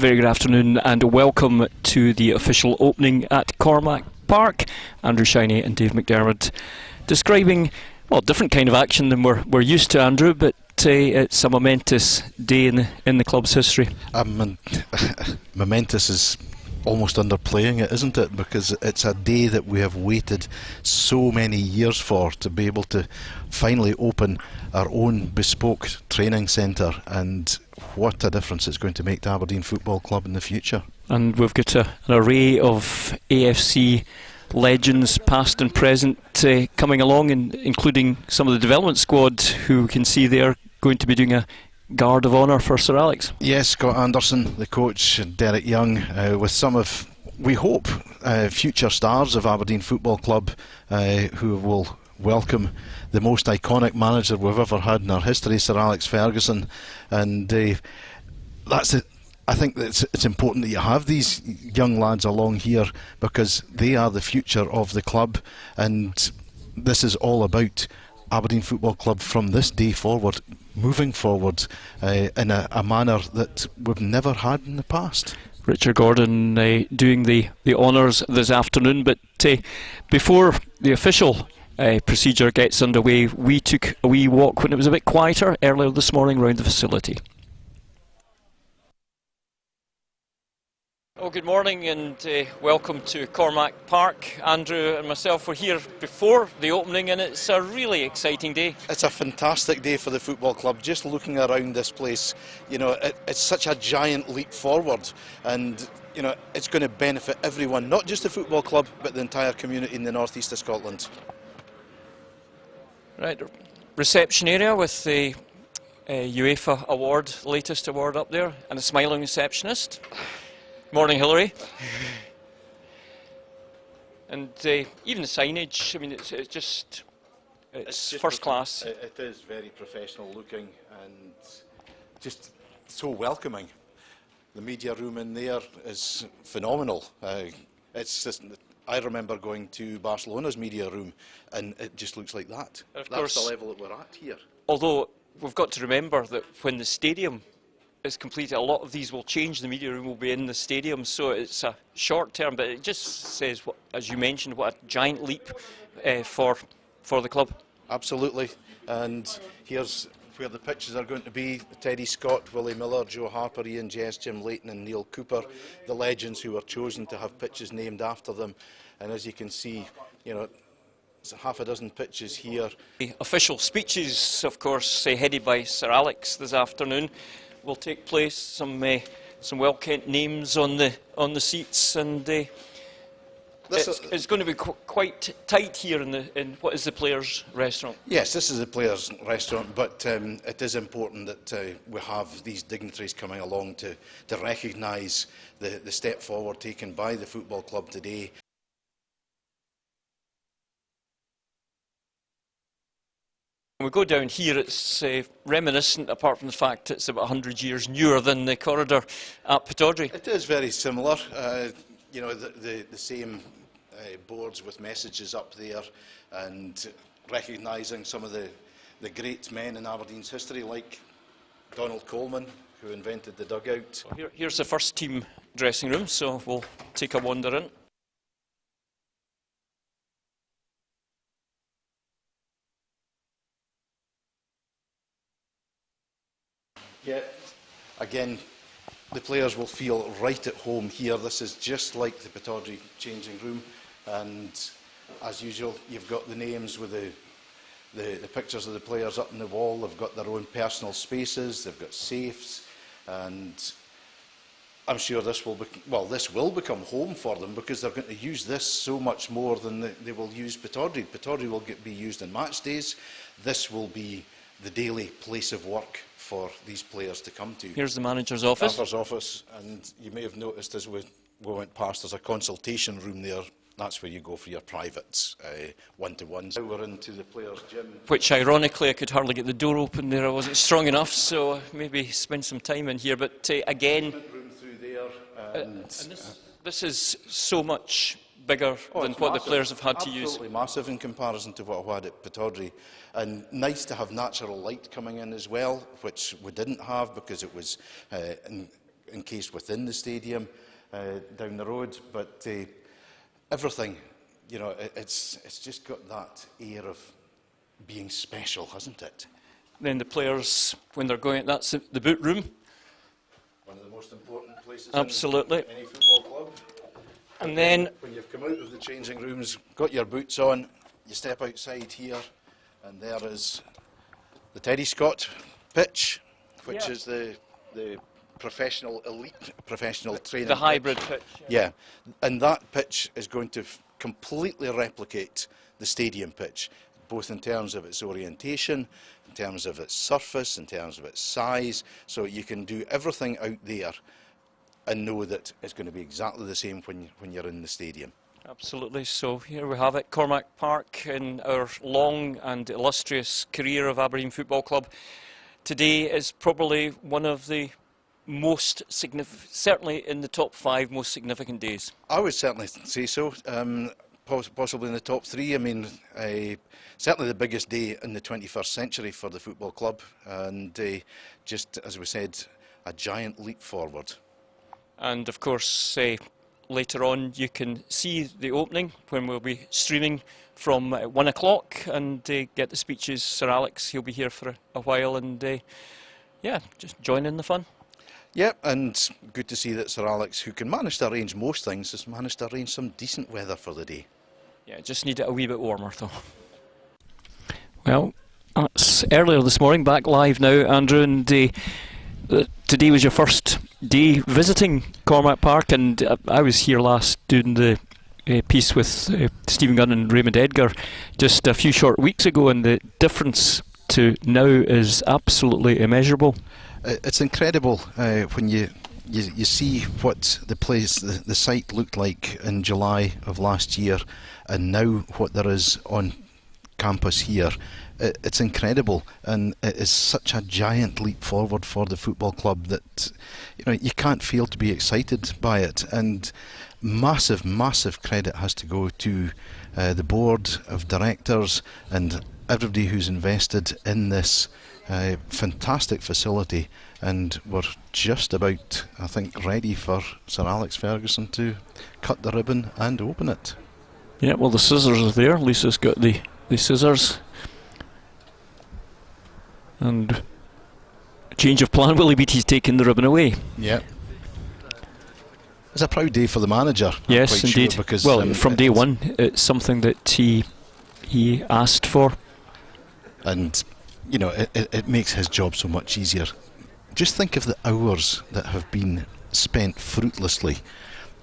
very good afternoon and welcome to the official opening at Cormack Park. Andrew Shiney and Dave McDermott describing, well, a different kind of action than we're used to, Andrew, but it's a momentous day in the club's history. Momentous is almost underplaying it, isn't it? Because it's a day that we have waited so many years for, to be able to finally open our own bespoke training centre, and what a difference it's going to make to Aberdeen Football Club in the future. And we've got an array of AFC legends, past and present, coming along, including some of the development squad who we can see there going to be doing a guard of honour for Sir Alex. Yes, Scott Anderson, the coach, Derek Young, with some of, we hope, future stars of Aberdeen Football Club, who will welcome the most iconic manager we've ever had in our history, Sir Alex Ferguson. And that's it. I think that it's important that you have these young lads along here, because they are the future of the club, and this is all about Aberdeen Football Club from this day forward, moving forward in a manner that we've never had in the past. Richard Gordon doing the honours this afternoon, but before the official procedure gets underway, we took a wee walk when it was a bit quieter earlier this morning round the facility. Well, good morning and welcome to Cormack Park. Andrew and myself were here before the opening, and it's a really exciting day. It's a fantastic day for the football club. Just looking around this place, you know, it's such a giant leap forward, and you know, it's going to benefit everyone, not just the football club, but the entire community in the northeast of Scotland. Right, reception area with the Uefa award, latest award up there, and a smiling receptionist. Morning, Hilary. And even the signage, I mean, it's just first class. It is very professional looking and just so welcoming. The media room in there is phenomenal. It's just, I remember going to Barcelona's media room, and it just looks like that. That's the level that we're at here. Although we've got to remember that when the stadium is completed, a lot of these will change. The media room will be in the stadium, so it's a short term, but it just says, as you mentioned, what a giant leap for the club. Absolutely, and here's where the pitches are going to be. Teddy Scott, Willie Miller, Joe Harper, Ian Jess, Jim Leighton and Neil Cooper, the legends who were chosen to have pitches named after them. And as you can see, you know, it's half a dozen pitches here. The official speeches, of course, headed by Sir Alex this afternoon, will take place. Some well-kent names on the seats, and it's going to be quite tight here in what is the Players' Restaurant. Yes, this is the Players' Restaurant, but it is important that we have these dignitaries coming along to recognise the step forward taken by the football club today. When we go down here, it's reminiscent, apart from the fact it's about 100 years newer than the corridor at Pittodrie. It is very similar. You know, the same boards with messages up there, and recognising some of the great men in Aberdeen's history, like Donald Coleman, who invented the dugout. Here's the first team dressing room, so we'll take a wander in. Yeah, again, the players will feel right at home here. This is just like the Pittodrie changing room, and as usual, you've got the names with the pictures of the players up on the wall. They've got their own personal spaces, they've got safes, and I'm sure this will become home for them, because they're going to use this so much more than they will use Pittodrie. Pittodrie will be used on match days. This will be the daily place of work for these players to come to. Here's the manager's office. And you may have noticed as we went past, there's a consultation room there. That's where you go for your private one-to-ones. Now we're into the players' gym. Which, ironically, I could hardly get the door open there. I wasn't strong enough, so maybe spend some time in here. But again, room through there, and this is so much bigger than what the players have had to use. Absolutely massive in comparison to what we had at Pittodrie. And nice to have natural light coming in as well, which we didn't have because it was encased within the stadium down the road, but everything, you know, it's just got that air of being special, hasn't it? Then the players, when they're going, that's the boot room. One of the most important places Absolutely. in any football club. And then when you've come out of the changing rooms, got your boots on, you step outside here, and there is the Teddy Scott pitch, which is the professional, elite professional training the hybrid pitch. pitch. Yeah, and that pitch is going to completely replicate the stadium pitch, both in terms of its orientation, in terms of its surface, in terms of its size, so you can do everything out there and know that it's going to be exactly the same when you're in the stadium. Absolutely. So here we have it, Cormack Park, in our long and illustrious career of Aberdeen Football Club. Today is probably one of the most significant, certainly in the top 5 most significant days. I would certainly say so. Possibly in the top 3. I mean, certainly the biggest day in the 21st century for the football club, and just as we said, a giant leap forward. And of course, later on you can see the opening when we'll be streaming from 1 o'clock and get the speeches. Sir Alex, he'll be here for a while, and yeah, just join in the fun. Yeah, and good to see that Sir Alex, who can manage to arrange most things, has managed to arrange some decent weather for the day. Yeah, just need it a wee bit warmer though. Well, that's earlier this morning, back live now, Andrew, and today was your first day visiting Cormack Park, and I was here last doing the piece with Stephen Gunn and Raymond Edgar just a few short weeks ago, and the difference to now is absolutely immeasurable. It's incredible when you see what the site looked like in July of last year, and now what there is on campus here. It's incredible, and it is such a giant leap forward for the football club that you can't fail to be excited by it. And massive credit has to go to the board of directors and everybody who's invested in this fantastic facility. And we're just about, I think, ready for Sir Alex Ferguson to cut the ribbon and open it. Yeah, well, the scissors are there. Lisa's got the scissors. And a change of plan, Willie Beattie's taking the ribbon away. Yeah. It's a proud day for the manager. Yes, indeed. Sure, because, well, from day one, it's something that he asked for. And, it makes his job so much easier. Just think of the hours that have been spent fruitlessly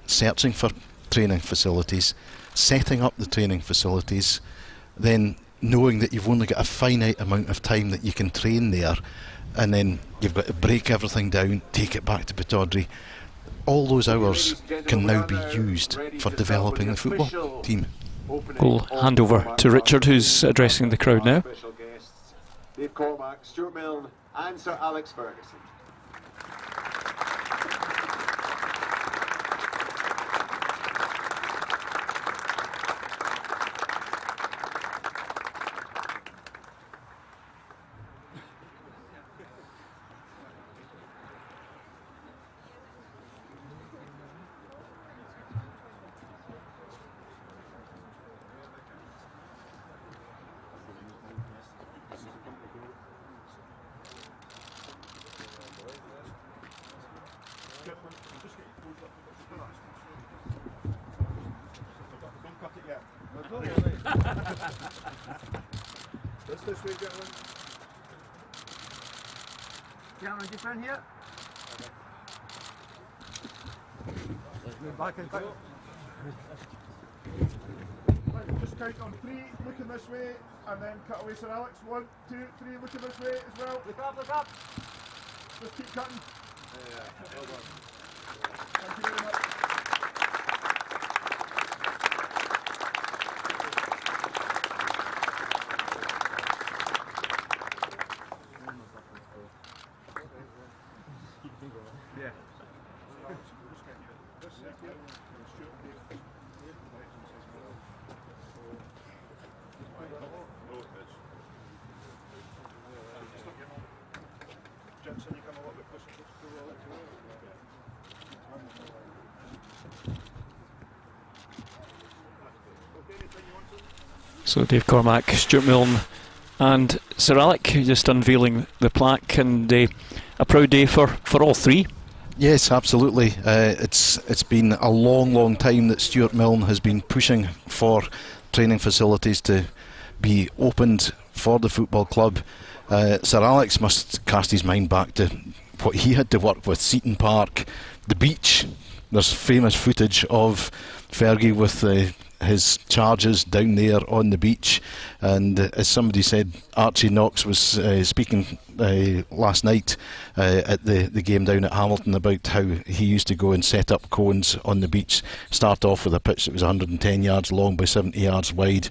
searching for training facilities, setting up the training facilities, then knowing that you've only got a finite amount of time that you can train there, and then you've got to break everything down, take it back to Pittodrie. All those hours can now be used for developing the football team. We'll hand over to Richard, who's addressing the crowd now. Dave Cormack, Stuart Milne and Sir Alex Ferguson. This way, gentlemen. Gentlemen, just in here. Let's move back in. Just count on 3, looking this way, and then cut away, Sir Alex. 1, 2, 3, looking this way as well. Look up, look up. Just keep cutting. Yeah, well done. Thank you very much. So Dave Cormack, Stuart Milne and Sir Alec just unveiling the plaque, and a proud day for all three. Yes, absolutely. It's been a long time that Stuart Milne has been pushing for training facilities to be opened for the football club. Sir Alex must cast his mind back to what he had to work with: Seaton Park, the beach. There's famous footage of Fergie with his charges down there on the beach, and as somebody said, Archie Knox was speaking last night at the game down at Hamilton about how he used to go and set up cones on the beach, start off with a pitch that was 110 yards long by 70 yards wide.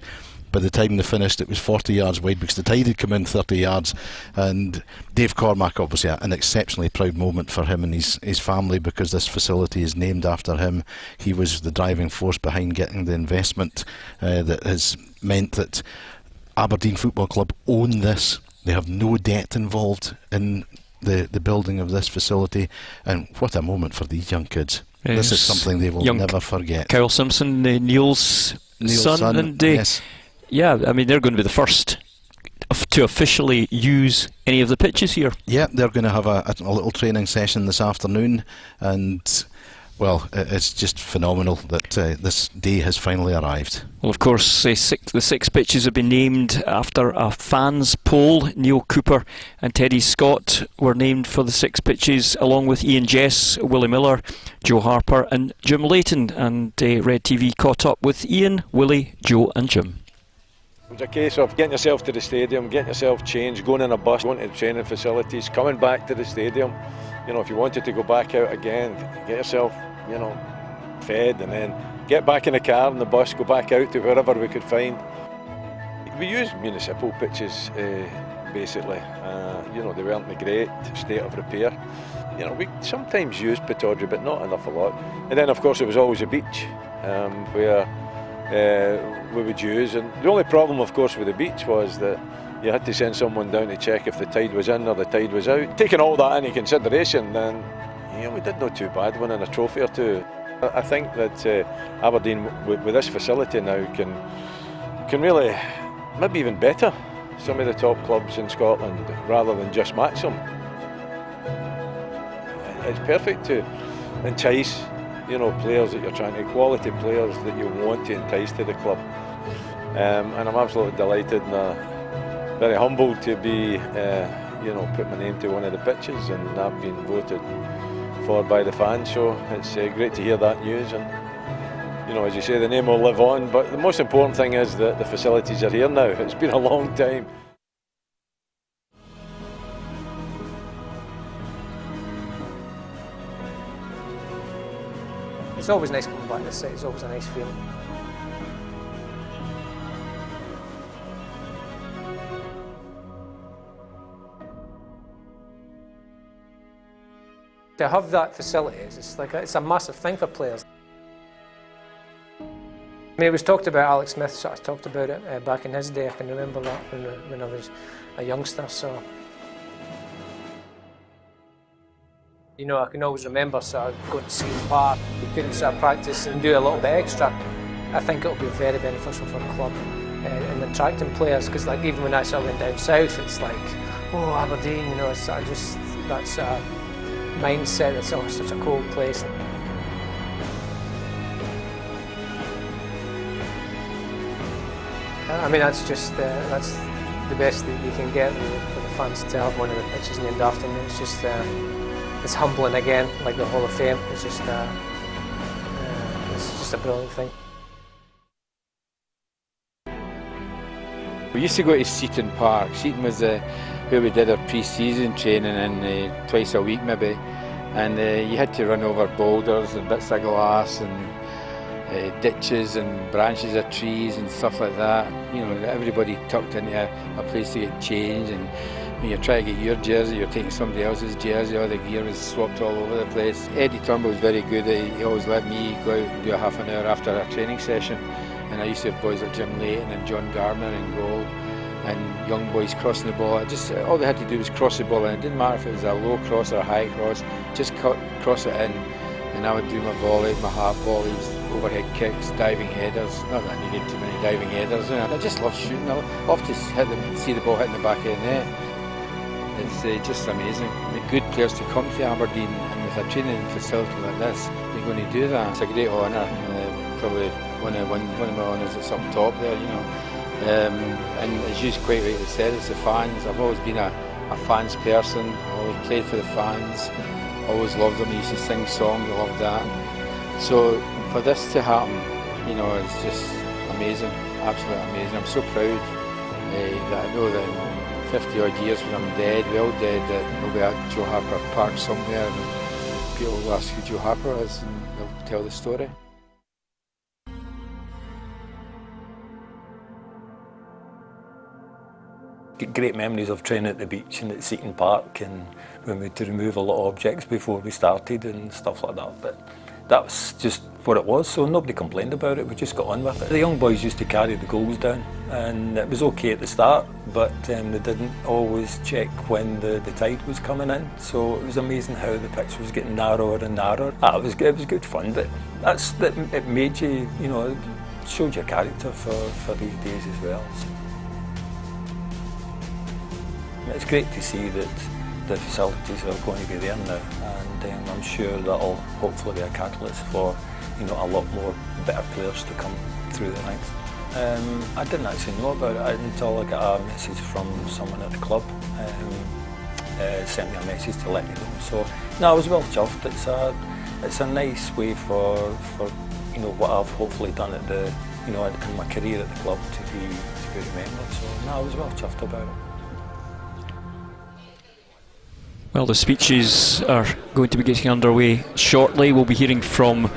By the time they finished, it was 40 yards wide because the tide had come in 30 yards. And Dave Cormack, obviously an exceptionally proud moment for him and his family, because this facility is named after him. He was the driving force behind getting the investment that has meant that Aberdeen Football Club own this. They have no debt involved in the building of this facility. And what a moment for these young kids. Yes. This is something they will never forget. Kyle Simpson, Neil's son, and yes. Yeah, I mean, they're going to be the first to officially use any of the pitches here. Yeah, they're going to have a little training session this afternoon, and well, it's just phenomenal that this day has finally arrived. Well, of course, the six pitches have been named after a fans poll. Neil Cooper and Teddy Scott were named for the 6 pitches, along with Ian Jess, Willie Miller, Joe Harper and Jim Layton. And Red TV caught up with Ian, Willie, Joe and Jim. It was a case of getting yourself to the stadium, getting yourself changed, going in a bus, going to the training facilities, coming back to the stadium. You know, if you wanted to go back out again, get yourself, you know, fed, and then get back in the car and the bus, go back out to wherever we could find. We used municipal pitches, basically. You know, they weren't in a great state of repair. You know, we sometimes used Pittodrie, but not an awful lot. And then, of course, it was always a beach where we would use, and the only problem of course with the beach was that you had to send someone down to check if the tide was in or the tide was out. Taking all that into consideration, then we did not too bad winning a trophy or two. I think that Aberdeen with this facility now can really maybe even better some of the top clubs in Scotland rather than just match them. It's perfect to entice players that you're trying to, quality players that you want to entice to the club. And I'm absolutely delighted and very humbled to be, put my name to one of the pitches, and I've been voted for by the fans. So it's great to hear that news. And as you say, the name will live on. But the most important thing is that the facilities are here now. It's been a long time. It's always nice coming back to the city, it's always a nice feeling. To have that facility, it's a massive thing for players. I mean, it was talked about, Alex Smith sort of talked about it back in his day. I can remember that when I was a youngster. So, I can always remember sort of going to Seaton Park. We couldn't sort of practice and do a little bit extra. I think it'll be very beneficial for the club in attracting players, because even when I sort of went down south, it's like, oh, Aberdeen, it's sort of just that sort of mindset. It's always such a cold place. I mean, that's just that's the best that you can get for the fans to have one of the pitches named after me. It's just. It's humbling again, like the Hall of Fame. It's just a brilliant thing. We used to go to Seaton Park. Seaton was where we did our pre-season training in twice a week maybe, and you had to run over boulders and bits of glass and ditches and branches of trees and stuff like that. Everybody tucked into a place to get changed, and when you're trying to get your jersey, you're taking somebody else's jersey, all the gear was swapped all over the place. Eddie Turnbull was very good. He always let me go out and do a half an hour after a training session, and I used to have boys like Jim Layton and John Gardner in goal, and young boys crossing the ball. All they had to do was cross the ball, and it didn't matter if it was a low cross or a high cross, just cross it in, and I would do my volley, my half volleys, overhead kicks, diving headers. Not that I needed too many diving headers. You know. I just love shooting. I love to see the ball hitting the back of the net. It's just amazing. The good players to come to Aberdeen, and with a training facility like this, you're going to do that. It's a great honour. Probably one of my honours that's up top there, you know. And as you quite rightly said, it's the fans. I've always been a fans person. I always played for the fans. Always loved them. I used to sing songs. I loved that. So for this to happen, you know, it's just amazing. Absolutely amazing. I'm so proud that I know that in 50 odd years when I'm dead, well dead, that we'll be at Joe Harper Park somewhere, and people will ask who Joe Harper is, and they'll tell the story. Great memories of training at the beach and at Seaton Park, and when we had to remove a lot of objects before we started and stuff like that. But that was just what it was, so nobody complained about it. We just got on with it. The young boys used to carry the goals down, and it was okay at the start, but they didn't always check when the tide was coming in. So it was amazing how the pitch was getting narrower and narrower. It was good fun, but it made you, you know, it showed your character for these days as well. So it's great to see that the facilities are going to be there now, and I'm sure that'll hopefully be a catalyst for, you know, a lot more better players to come through the ranks. I didn't actually know about it until I got a message from someone at the club. Sent me a message to let me know. So no, I was well chuffed. It's a nice way for you know what I've hopefully done at the, you know, in my career at the club to be remembered. So no, I was well chuffed about it. Well, the speeches are going to be getting underway shortly. We'll be hearing from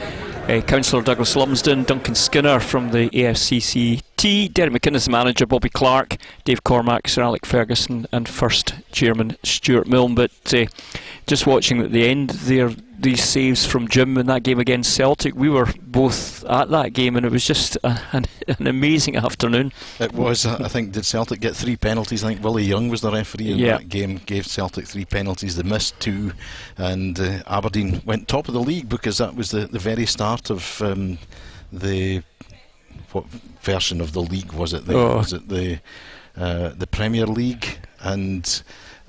Councillor Douglas Lumsden, Duncan Skinner from the AFCCT, Derek McInnes, the manager, Bobby Clark, Dave Cormack, Sir Alex Ferguson and First Chairman Stuart Milne. But just watching at the end there, these saves from Jim in that game against Celtic, we were both at that game, and it was just an amazing afternoon. It was. I think, did Celtic get 3 penalties? I think Willie Young was the referee in that game, gave Celtic 3 penalties. They missed 2, and Aberdeen went top of the league because that was the very start of what version of the league was it? Was it the Premier League? And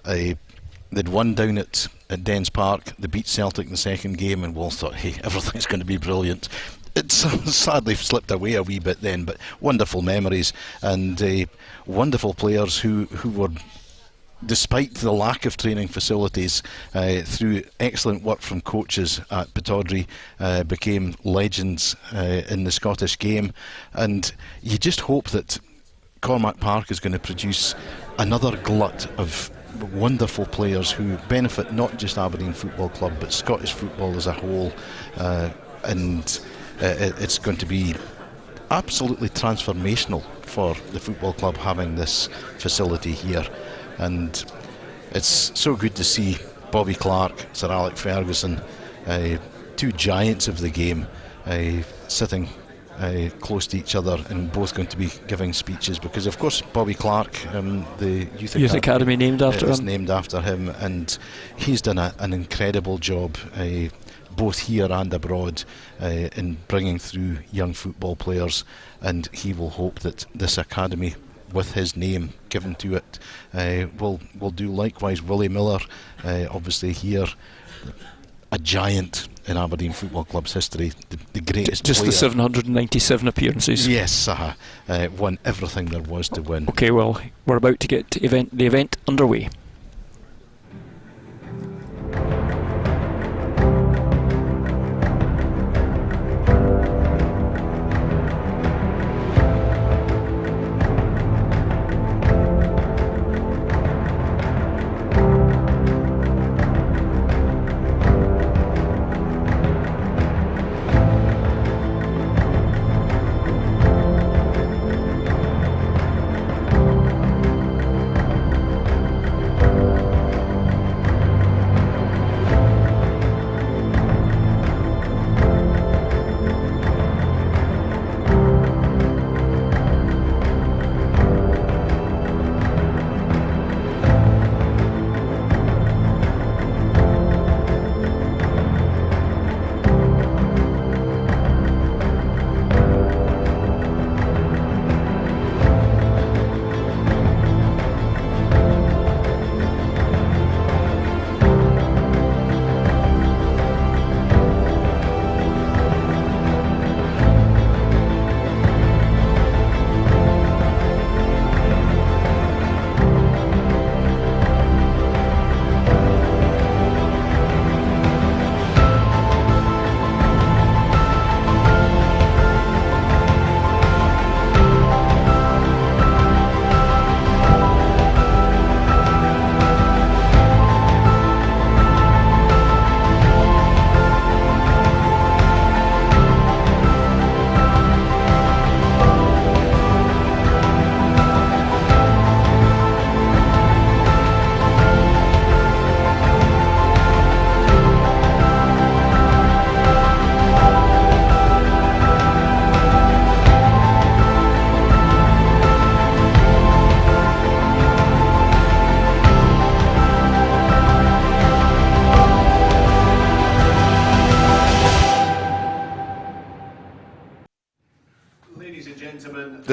they'd won down at Dens Park. They beat Celtic in the second game, and Wolves thought, hey, everything's going to be brilliant. It's sadly slipped away a wee bit then, but wonderful memories, and wonderful players who were, despite the lack of training facilities, through excellent work from coaches at Pittodrie, became legends in the Scottish game. And you just hope that Cormack Park is going to produce another glut of wonderful players who benefit not just Aberdeen Football Club but Scottish football as a whole, and it's going to be absolutely transformational for the football club having this facility here. And it's so good to see Bobby Clark, Sir Alex Ferguson, 2 giants of the game, sitting close to each other, and both going to be giving speeches, because of course Bobby Clark, the Youth Academy named after is him. named after him, and he's done an incredible job both here and abroad in bringing through young football players, and he will hope that this academy, with his name given to it, will do likewise. Willie Miller, obviously here, a giant in Aberdeen Football Club's history, the greatest just player. The 797 appearances. Yes, won everything there was to win. Okay, well, we're about to get the event underway.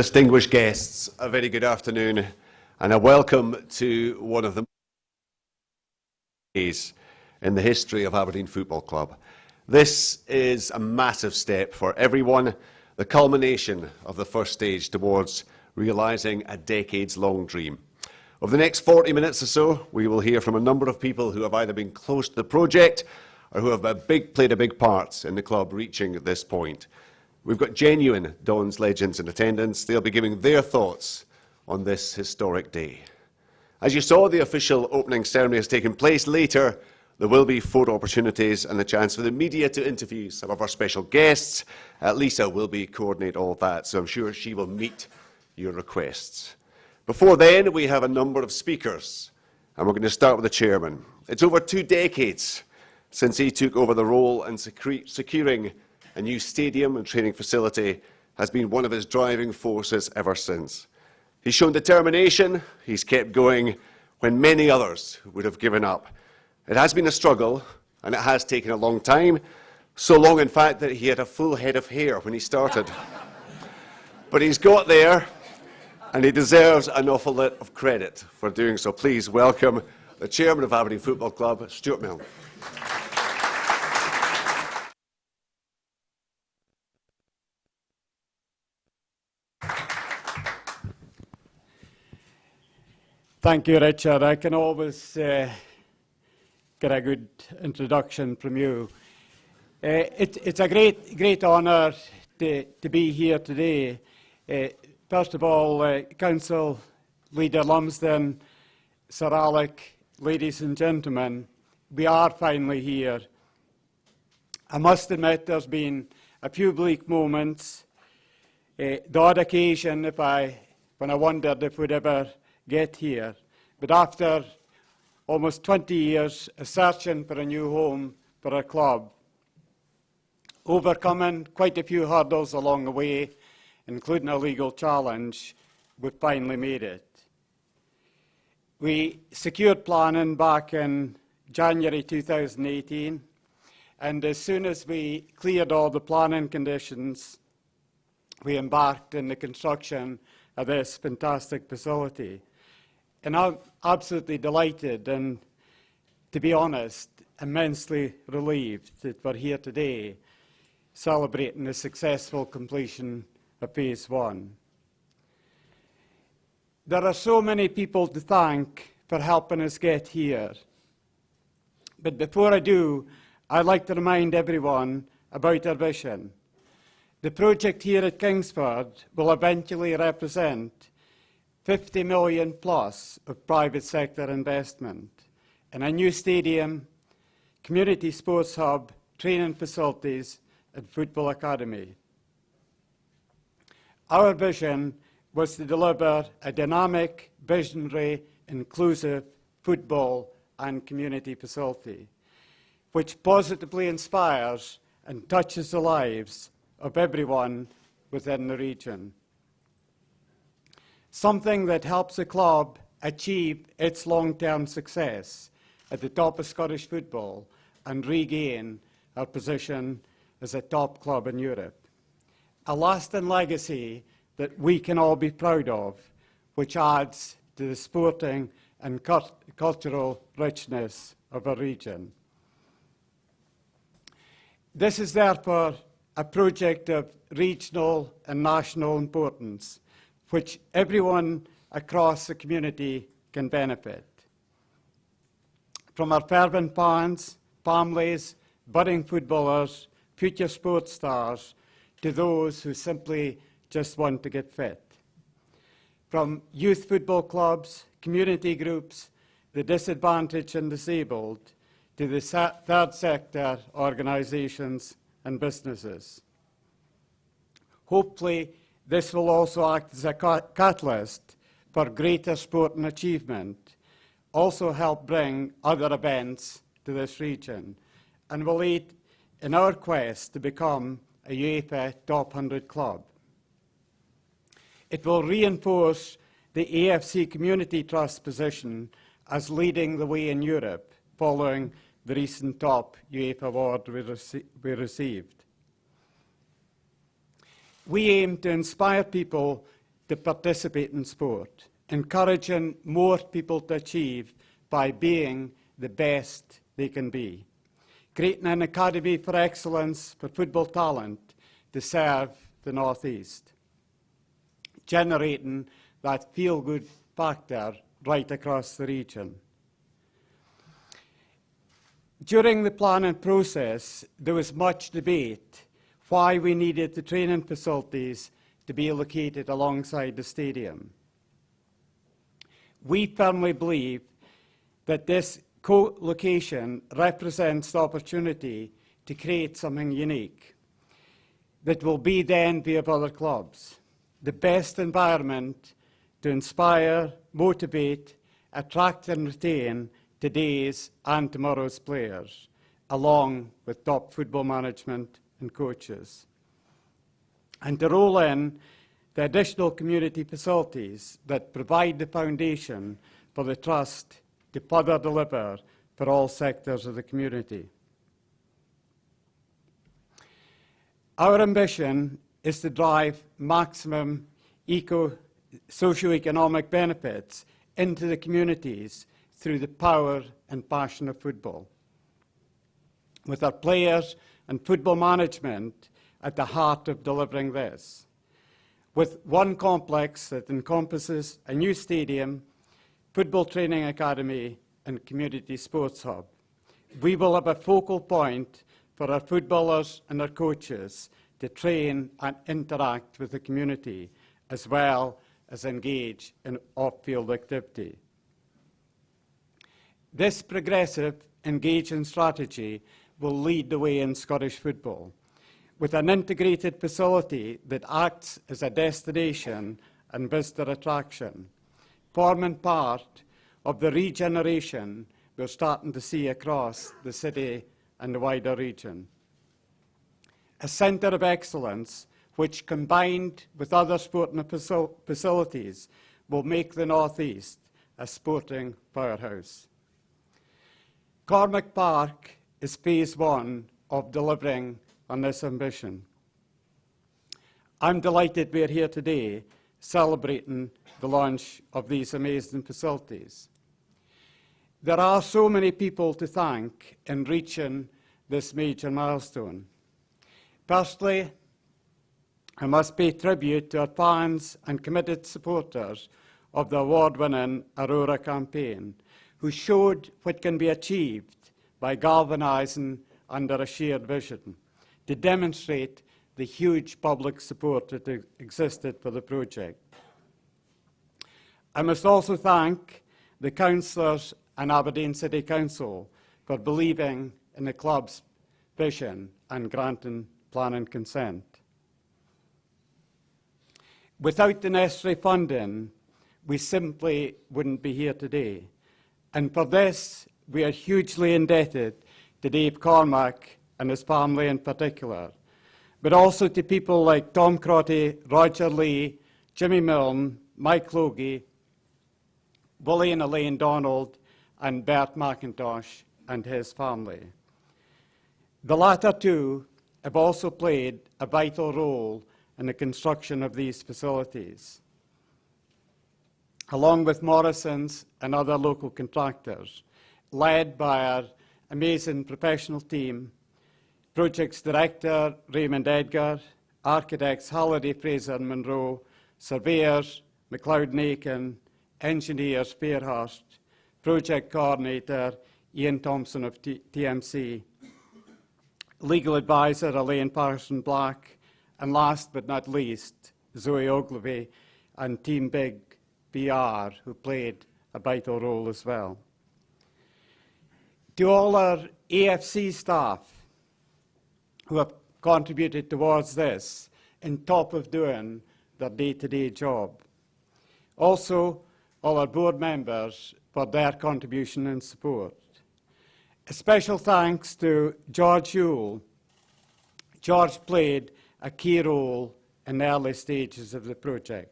distinguished guests, a very good afternoon and a welcome to one of the days in the history of Aberdeen Football Club. This is a massive step for everyone, the culmination of the first stage towards realising a decades-long dream. Over the next 40 minutes or so, we will hear from a number of people who have either been close to the project or who have played a big part in the club reaching this point. We've got genuine Dons legends in attendance. They'll be giving their thoughts on this historic day. As you saw, the official opening ceremony has taken place. Later, there will be photo opportunities and the chance for the media to interview some of our special guests. Lisa will be coordinating all of that, so I'm sure she will meet your requests. Before then, we have a number of speakers, and we're going to start with the chairman. It's over 2 decades since he took over the role, and securing a new stadium and training facility has been one of his driving forces ever since. He's shown determination, he's kept going when many others would have given up. It has been a struggle, and it has taken a long time, so long in fact that he had a full head of hair when he started. But he's got there, and he deserves an awful lot of credit for doing so. Please welcome the chairman of Aberdeen Football Club, Stuart Milne. Thank you, Richard. I can always get a good introduction from you. It's a great honour to be here today. First of all, Council Leader Lumsden, Sir Alex, ladies and gentlemen, we are finally here. I must admit there's been a few bleak moments. The odd occasion when I wondered if we'd ever get here. But after almost 20 years of searching for a new home for our club, overcoming quite a few hurdles along the way, including a legal challenge, we finally made it. We secured planning back in January 2018, and as soon as we cleared all the planning conditions, we embarked in the construction of this fantastic facility. And I'm absolutely delighted and, to be honest, immensely relieved that we're here today celebrating the successful completion of Phase 1. There are so many people to thank for helping us get here. But before I do, I'd like to remind everyone about our vision. The project here at Kingsford will eventually represent 50 million plus of private sector investment in a new stadium, community sports hub, training facilities and football academy. Our vision was to deliver a dynamic, visionary, inclusive football and community facility, which positively inspires and touches the lives of everyone within the region. Something that helps the club achieve its long-term success at the top of Scottish football and regain our position as a top club in Europe. A lasting legacy that we can all be proud of, which adds to the sporting and cultural richness of our region. This is therefore a project of regional and national importance, which everyone across the community can benefit. From our fervent fans, families, budding footballers, future sports stars, to those who simply just want to get fit. From youth football clubs, community groups, the disadvantaged and disabled, to the third sector organisations and businesses. Hopefully, this will also act as a catalyst for greater sporting achievement, also help bring other events to this region, and will aid in our quest to become a Uefa top 100 club. It will reinforce the AFC Community Trust position as leading the way in Europe, following the recent top Uefa award we received. We aim to inspire people to participate in sport, encouraging more people to achieve by being the best they can be, creating an academy for excellence for football talent to serve the North East, generating that feel-good factor right across the region. During the planning process, there was much debate why we needed the training facilities to be located alongside the stadium. We firmly believe that this co-location represents the opportunity to create something unique that will be the envy of other clubs, the best environment to inspire, motivate, attract and retain today's and tomorrow's players, along with top football management and coaches. And to roll in the additional community facilities that provide the foundation for the Trust to further deliver for all sectors of the community. Our ambition is to drive maximum socio-economic benefits into the communities through the power and passion of football, with our players and football management at the heart of delivering this. With one complex that encompasses a new stadium, football training academy and community sports hub, we will have a focal point for our footballers and our coaches to train and interact with the community, as well as engage in off-field activity. This progressive, engaging strategy will lead the way in Scottish football, with an integrated facility that acts as a destination and visitor attraction, forming part of the regeneration we're starting to see across the city and the wider region. A centre of excellence which, combined with other sporting facilities, will make the North East a sporting powerhouse. Cormack Park is phase one of delivering on this ambition. I'm delighted we're here today celebrating the launch of these amazing facilities. There are so many people to thank in reaching this major milestone. Firstly, I must pay tribute to our fans and committed supporters of the award-winning Aurora campaign, who showed what can be achieved by galvanising under a shared vision to demonstrate the huge public support that existed for the project. I must also thank the councillors and Aberdeen City Council for believing in the club's vision and granting planning consent. Without the necessary funding, we simply wouldn't be here today. And for this, we are hugely indebted to Dave Cormack and his family in particular, but also to people like Tom Crotty, Roger Lee, Jimmy Milne, Mike Logie, Willie and Elaine Donald, and Bert McIntosh and his family. The latter two have also played a vital role in the construction of these facilities, along with Morrison's and other local contractors, led by our amazing professional team, Projects Director Raymond Edgar, Architects Halliday Fraser and Monroe, Surveyors McLeod and Aiken, Engineers Fairhurst, Project Coordinator Ian Thompson of TMC, Legal Advisor Elaine Patterson-Black, and last but not least, Zoe Ogilvie and Team Big BR, who played a vital role as well. To all our AFC staff who have contributed towards this, on top of doing their day-to-day job. Also, all our board members for their contribution and support. A special thanks to George Yule. George played a key role in the early stages of the project.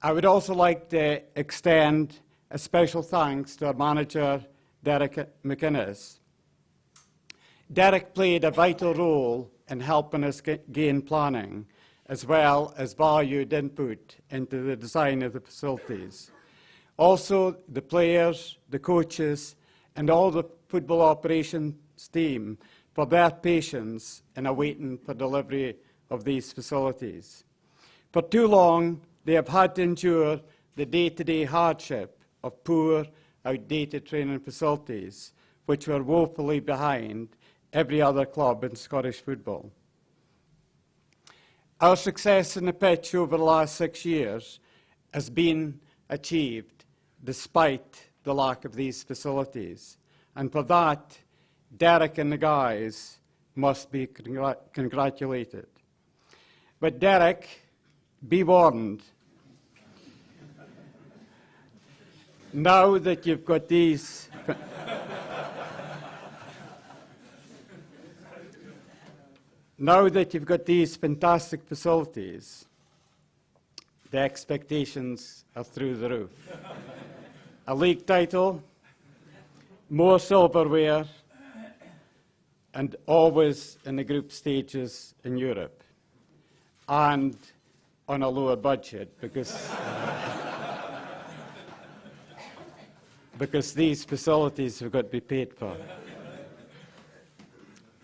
I would also like to extend a special thanks to our manager, Derek McInnes, Derek played a vital role in helping us gain planning, as well as valued input into the design of the facilities. Also, the players, the coaches, and all the football operations team for their patience in awaiting for delivery of these facilities. For too long, they have had to endure the day-to-day hardship of poor, outdated training facilities, which were woefully behind every other club in Scottish football. Our success in the pitch over the last 6 years has been achieved despite the lack of these facilities. And for that, Derek and the guys must be congratulated. But Derek, be warned. Now that you've got these fantastic facilities, the expectations are through the roof. A league title, more silverware, and always in the group stages in Europe, and on a lower budget because these facilities have got to be paid for.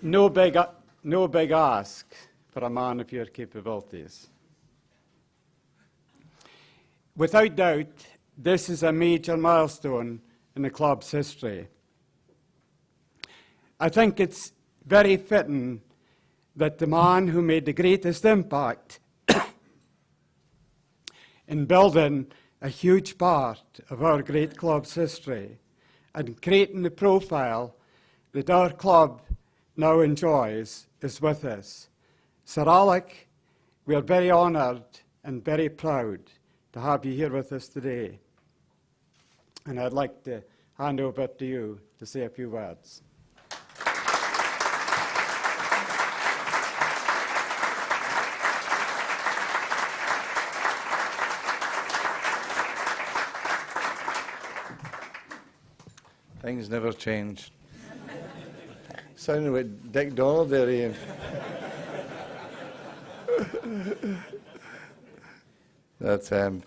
No big ask for a man of your capabilities. Without doubt, this is a major milestone in the club's history. I think it's very fitting that the man who made the greatest impact in building a huge part of our great club's history and creating the profile that our club now enjoys is with us. Sir Alec, we are very honoured and very proud to have you here with us today. And I'd like to hand over to you to say a few words. Things never change. Sounding like Dick Donald there, Ian. I'm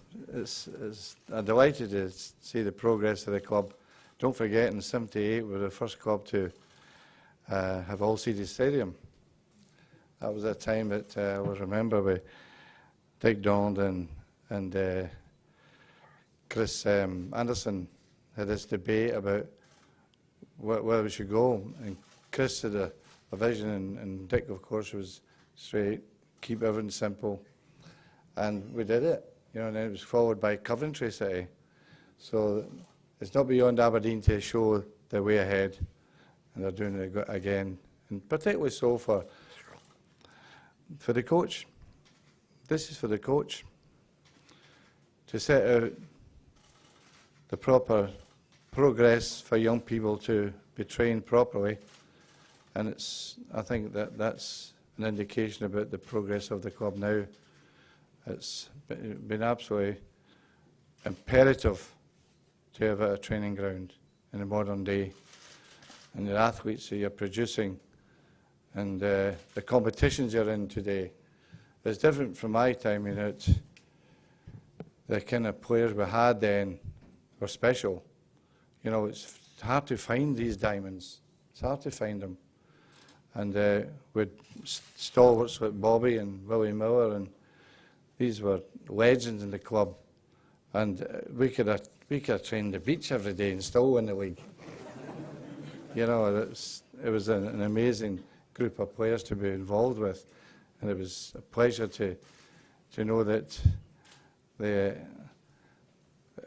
delighted to see the progress of the club. Don't forget, in '78, we were the first club to have all-seated stadium. That was a time that I always remember with Dick Donald and Chris Anderson had this debate about where we should go. And Chris had a vision, and Dick, of course, was straight, keep everything simple. And we did it, and then it was followed by Coventry City. So it's not beyond Aberdeen to show their way ahead, and they're doing it again. And particularly so for the coach. This is for the coach to set out the proper progress for young people to be trained properly, and I think that's an indication about the progress of the club now. It's been absolutely imperative to have a training ground in the modern day, and the athletes that you're producing and the competitions you're in today is different from my time. The kind of players we had then were special. It's hard to find these diamonds. It's hard to find them. And with stalwarts like Bobby and Willie Miller, and these were legends in the club. And we could have trained the beach every day and still win the league. It was an amazing group of players to be involved with, and it was a pleasure to know that the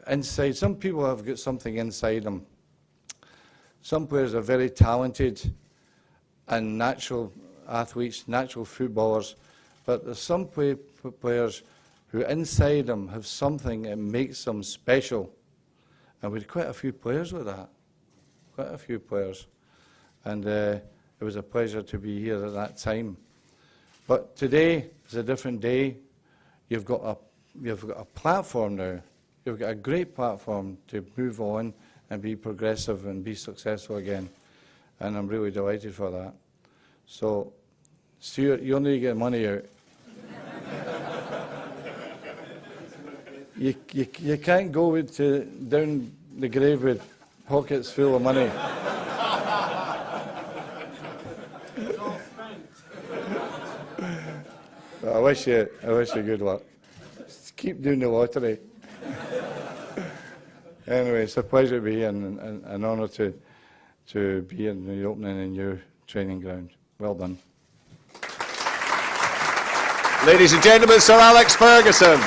inside, some people have got something inside them. Some players are very talented and natural athletes, natural footballers, but there's some players who inside them have something that makes them special. And we had quite a few players with that, quite a few players. And it was a pleasure to be here at that time. But today is a different day. You've got a platform now. You've got a great platform to move on and be progressive and be successful again. And I'm really delighted for that. So, Stuart, you'll need to get money out. You can't go down the grave with pockets full of money. I wish you good luck. Just keep doing the lottery. Anyway, it's a pleasure to be here and an honour to be in the opening in your training ground. Well done. Ladies and gentlemen, Sir Alex Ferguson.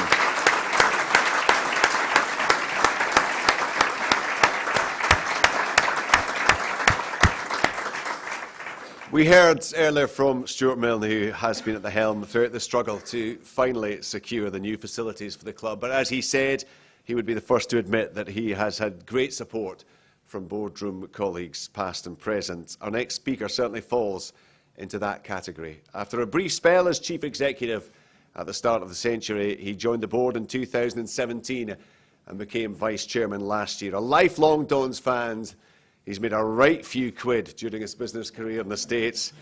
We heard earlier from Stuart Milne, who has been at the helm throughout the struggle to finally secure the new facilities for the club. But as he said, he would be the first to admit that he has had great support from boardroom colleagues, past and present. Our next speaker certainly falls into that category. After a brief spell as chief executive at the start of the century, he joined the board in 2017 and became vice chairman last year. A lifelong Dons fan, he's made a right few quid during his business career in the States,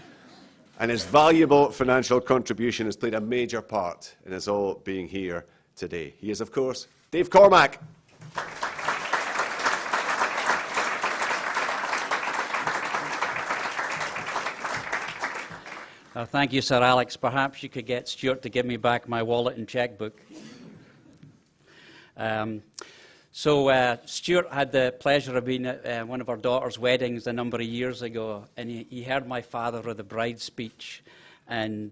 and his valuable financial contribution has played a major part in us all being here today. He is, of course, Dave Cormack. Thank you, Sir Alex. Perhaps you could get Stuart to give me back my wallet and chequebook. Stuart had the pleasure of being at one of our daughter's weddings a number of years ago, and he heard my father of the bride's speech. And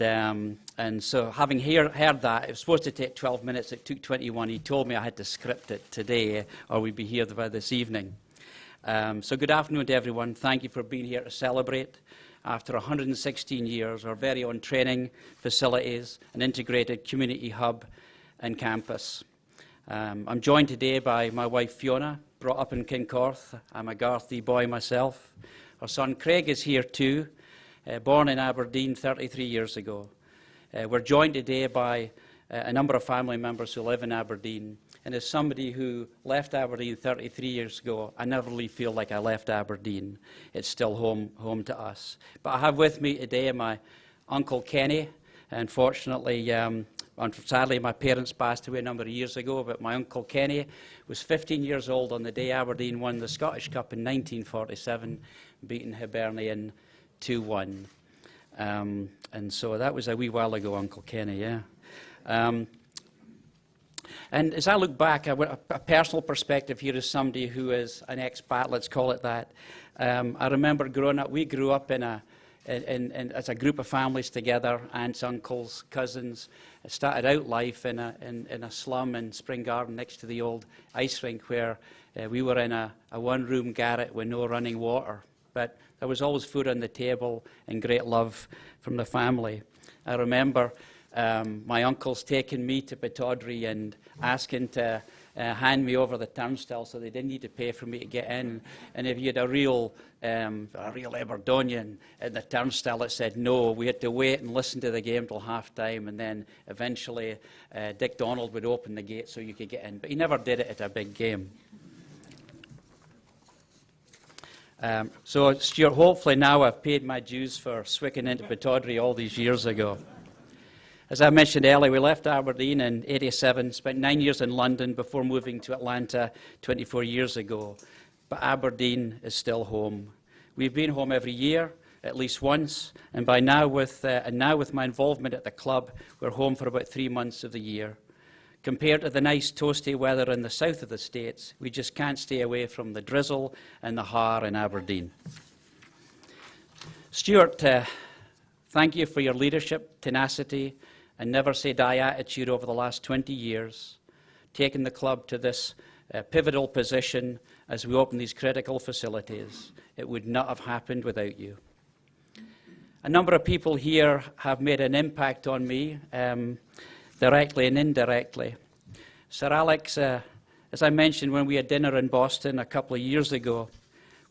so having heard that, it was supposed to take 12 minutes, it took 21. He told me I had to script it today, or we'd be here by this evening. So good afternoon to everyone. Thank you for being here to celebrate, after 116 years, our very own training facilities, an integrated community hub and campus. I'm joined today by my wife Fiona, brought up in Kincorth. I'm a Garthy boy myself. Our son Craig is here too, born in Aberdeen 33 years ago. We're joined today by a number of family members who live in Aberdeen. And as somebody who left Aberdeen 33 years ago, I never really feel like I left Aberdeen. It's still home to us. But I have with me today my Uncle Kenny. Unfortunately, sadly, my parents passed away a number of years ago, but my Uncle Kenny was 15 years old on the day Aberdeen won the Scottish Cup in 1947, beating Hibernian 2-1. And so that was a wee while ago, Uncle Kenny, yeah. And as I look back, a personal perspective here as somebody who is an expat, let's call it that. I remember growing up, we grew up as a group of families together, aunts, uncles, cousins. It started out life in a slum in Spring Garden next to the old ice rink, where we were in a one-room garret with no running water. But there was always food on the table and great love from the family. I remember my uncles taking me to Pittodrie and asking to hand me over the turnstile, so they didn't need to pay for me to get in. And if you had a real Aberdonian at the turnstile that said no, we had to wait and listen to the game till half-time, and then eventually Dick Donald would open the gate so you could get in. But he never did it at a big game. So, Stuart, hopefully now I've paid my dues for swicking into Pittodrie all these years ago. As I mentioned earlier, we left Aberdeen in '87, spent 9 years in London before moving to Atlanta 24 years ago. But Aberdeen is still home. We've been home every year, at least once, and now with my involvement at the club, we're home for about 3 months of the year. Compared to the nice toasty weather in the south of the States, we just can't stay away from the drizzle and the har in Aberdeen. Stuart, thank you for your leadership, tenacity, and never-say-die attitude over the last 20 years, taking the club to this pivotal position as we open these critical facilities. It would not have happened without you. A number of people here have made an impact on me, directly and indirectly. Sir Alex, as I mentioned when we had dinner in Boston a couple of years ago,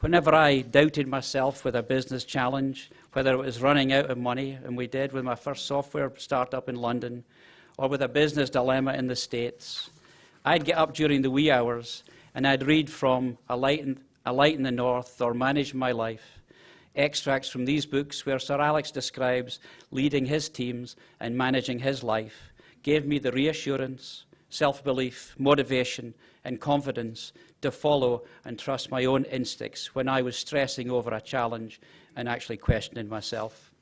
whenever I doubted myself with a business challenge, whether it was running out of money, and we did with my first software startup in London, or with a business dilemma in the States, I'd get up during the wee hours and I'd read from A Light in the North or Manage My Life. extracts from these books where Sir Alex describes leading his teams and managing his life gave me the reassurance, self-belief, motivation and confidence to follow and trust my own instincts when I was stressing over a challenge and actually questioning myself.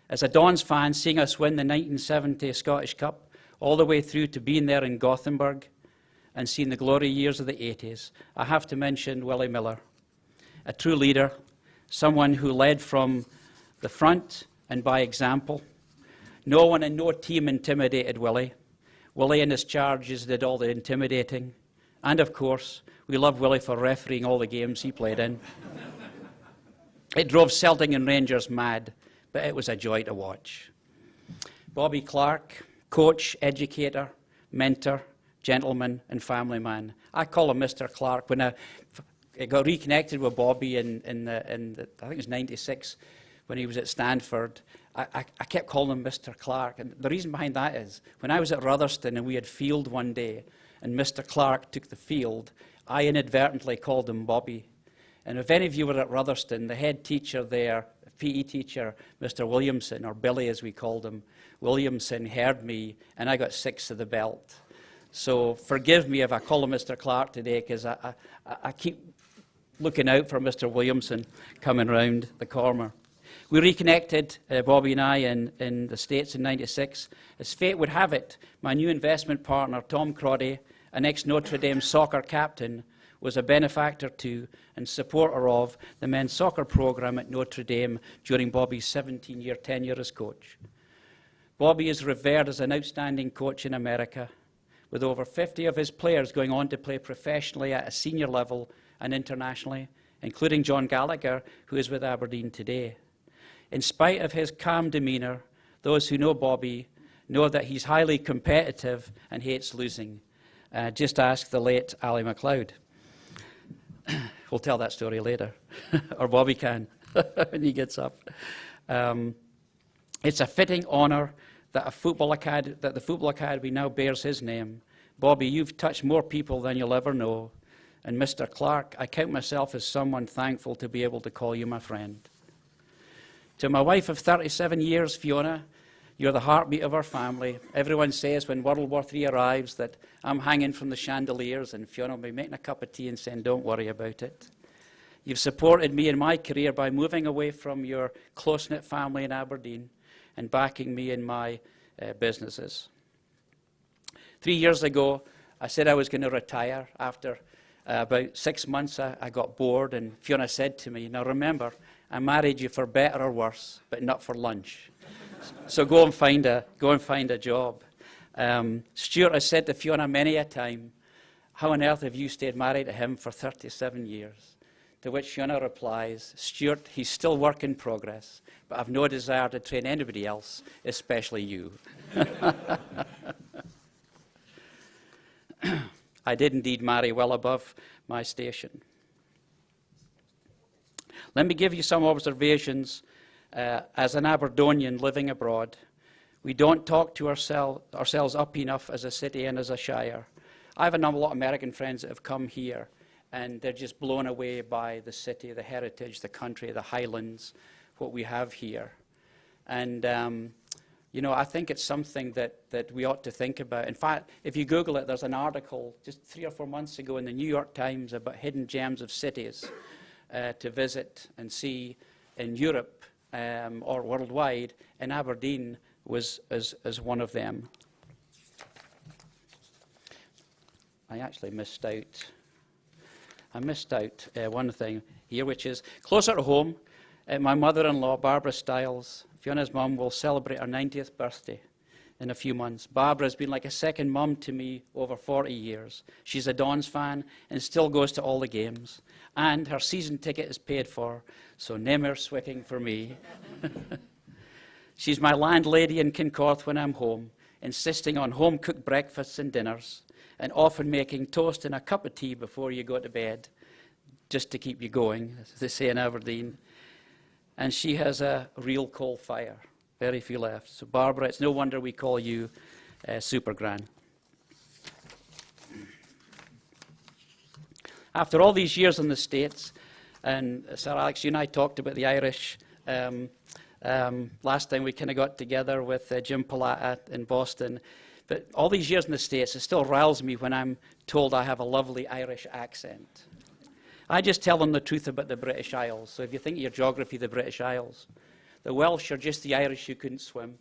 As a Dons fan, seeing us win the 1970 Scottish Cup all the way through to being there in Gothenburg and seeing the glory years of the 80s, I have to mention Willie Miller, a true leader, someone who led from the front and by example. No one and no team intimidated Willie. Willie and his charges did all the intimidating. And of course, we love Willie for refereeing all the games he played in. It drove Celtic and Rangers mad, but it was a joy to watch. Bobby Clark, coach, educator, mentor, gentleman and family man. I call him Mr. Clark. When I got reconnected with Bobby in I think it was 96, when he was at Stanford, I kept calling him Mr. Clark. And the reason behind that is, when I was at Rotherstone and we had field one day, and Mr. Clark took the field, I inadvertently called him Bobby. And if any of you were at Rotherstone, the head teacher there, PE teacher, Mr. Williamson, or Billy as we called him, Williamson, heard me, and I got 6 to the belt. So forgive me if I call him Mr. Clark today, because I keep looking out for Mr. Williamson coming round the corner. We reconnected, Bobby and I, in the States in '96. As fate would have it, my new investment partner, Tom Crotty, an ex-Notre Dame soccer captain, was a benefactor to and supporter of the men's soccer program at Notre Dame during Bobby's 17-year tenure as coach. Bobby is revered as an outstanding coach in America, with over 50 of his players going on to play professionally at a senior level and internationally, including John Gallagher, who is with Aberdeen today. In spite of his calm demeanour, those who know Bobby know that he's highly competitive and hates losing. Just ask the late Ali MacLeod. We'll tell that story later, or Bobby can when he gets up. It's a fitting honour that the Football Academy now bears his name. Bobby, you've touched more people than you'll ever know. And Mr. Clark, I count myself as someone thankful to be able to call you my friend. To my wife of 37 years, Fiona, you're the heartbeat of our family. Everyone says when World War III arrives that I'm hanging from the chandeliers, and Fiona will be making a cup of tea and saying, don't worry about it. You've supported me in my career by moving away from your close-knit family in Aberdeen and backing me in my businesses. 3 years ago, I said I was going to retire. After about 6 months, I got bored, and Fiona said to me, now remember, I married you for better or worse, but not for lunch. So go and find a job. Stuart has said to Fiona many a time, how on earth have you stayed married to him for 37 years? To which Fiona replies, Stuart, he's still work in progress, but I've no desire to train anybody else, especially you. I did indeed marry well above my station. Let me give you some observations as an Aberdonian living abroad. We don't talk to ourselves up enough as a city and as a shire. I have a lot of American friends that have come here, and they're just blown away by the city, the heritage, the country, the highlands, what we have here. And, you know, I think it's something that we ought to think about. In fact, if you Google it, there's an article just 3 or 4 months ago in the New York Times about hidden gems of cities to visit and see in Europe or worldwide, and Aberdeen was as one of them. I actually missed out. I missed out one thing here, which is closer to home. My mother-in-law, Barbara Stiles, Fiona's mum, will celebrate her 90th birthday in a few months. Barbara has been like a second mum to me over 40 years. She's a Dons fan and still goes to all the games. And her season ticket is paid for, so nimmer swicking for me. She's my landlady in Kincorth when I'm home, insisting on home-cooked breakfasts and dinners, and often making toast and a cup of tea before you go to bed, just to keep you going, as they say in Aberdeen. And she has a real coal fire, very few left. So Barbara, it's no wonder we call you Super Gran. After all these years in the States, And Sir Alex, you and I talked about the Irish last time we kind of got together with Jim Palata in Boston. But all these years in the States, it still riles me when I'm told I have a lovely Irish accent. I just tell them the truth about the British Isles. So if you think of your geography, the British Isles, the Welsh are just the Irish who couldn't swim.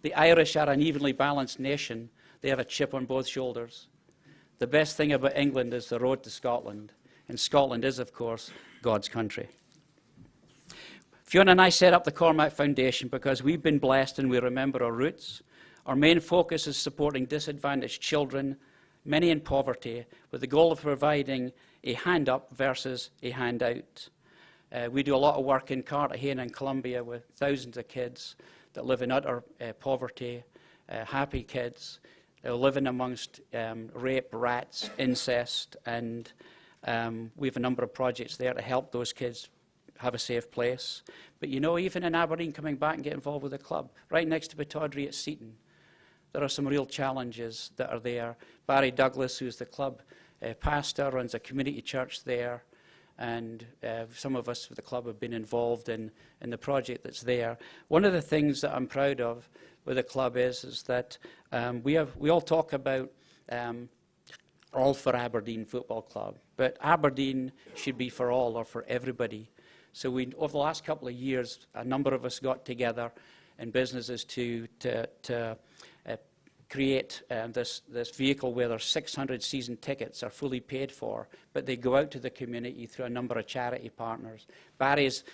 The Irish are an evenly balanced nation. They have a chip on both shoulders. The best thing about England is the road to Scotland. And Scotland is, of course, God's country. Fiona and I set up the Cormac Foundation because we've been blessed and we remember our roots. Our main focus is supporting disadvantaged children, many in poverty, with the goal of providing a hand up versus a hand out. We do a lot of work in Cartagena and Colombia with thousands of kids that live in utter poverty, happy kids, living amongst rape, rats, incest, and we have a number of projects there to help those kids have a safe place. But you know, even in Aberdeen, coming back and get involved with the club, right next to Pittodrie at Seaton, there are some real challenges that are there. Barry Douglas, who's the club pastor, runs a community church there, and some of us with the club have been involved in the project that's there. One of the things that I'm proud of with the club is that we all talk about all for Aberdeen Football Club, but Aberdeen should be for all or for everybody. So over the last couple of years, a number of us got together in businesses to create this vehicle where there's 600 season tickets are fully paid for, but they go out to the community through a number of charity partners. Barry's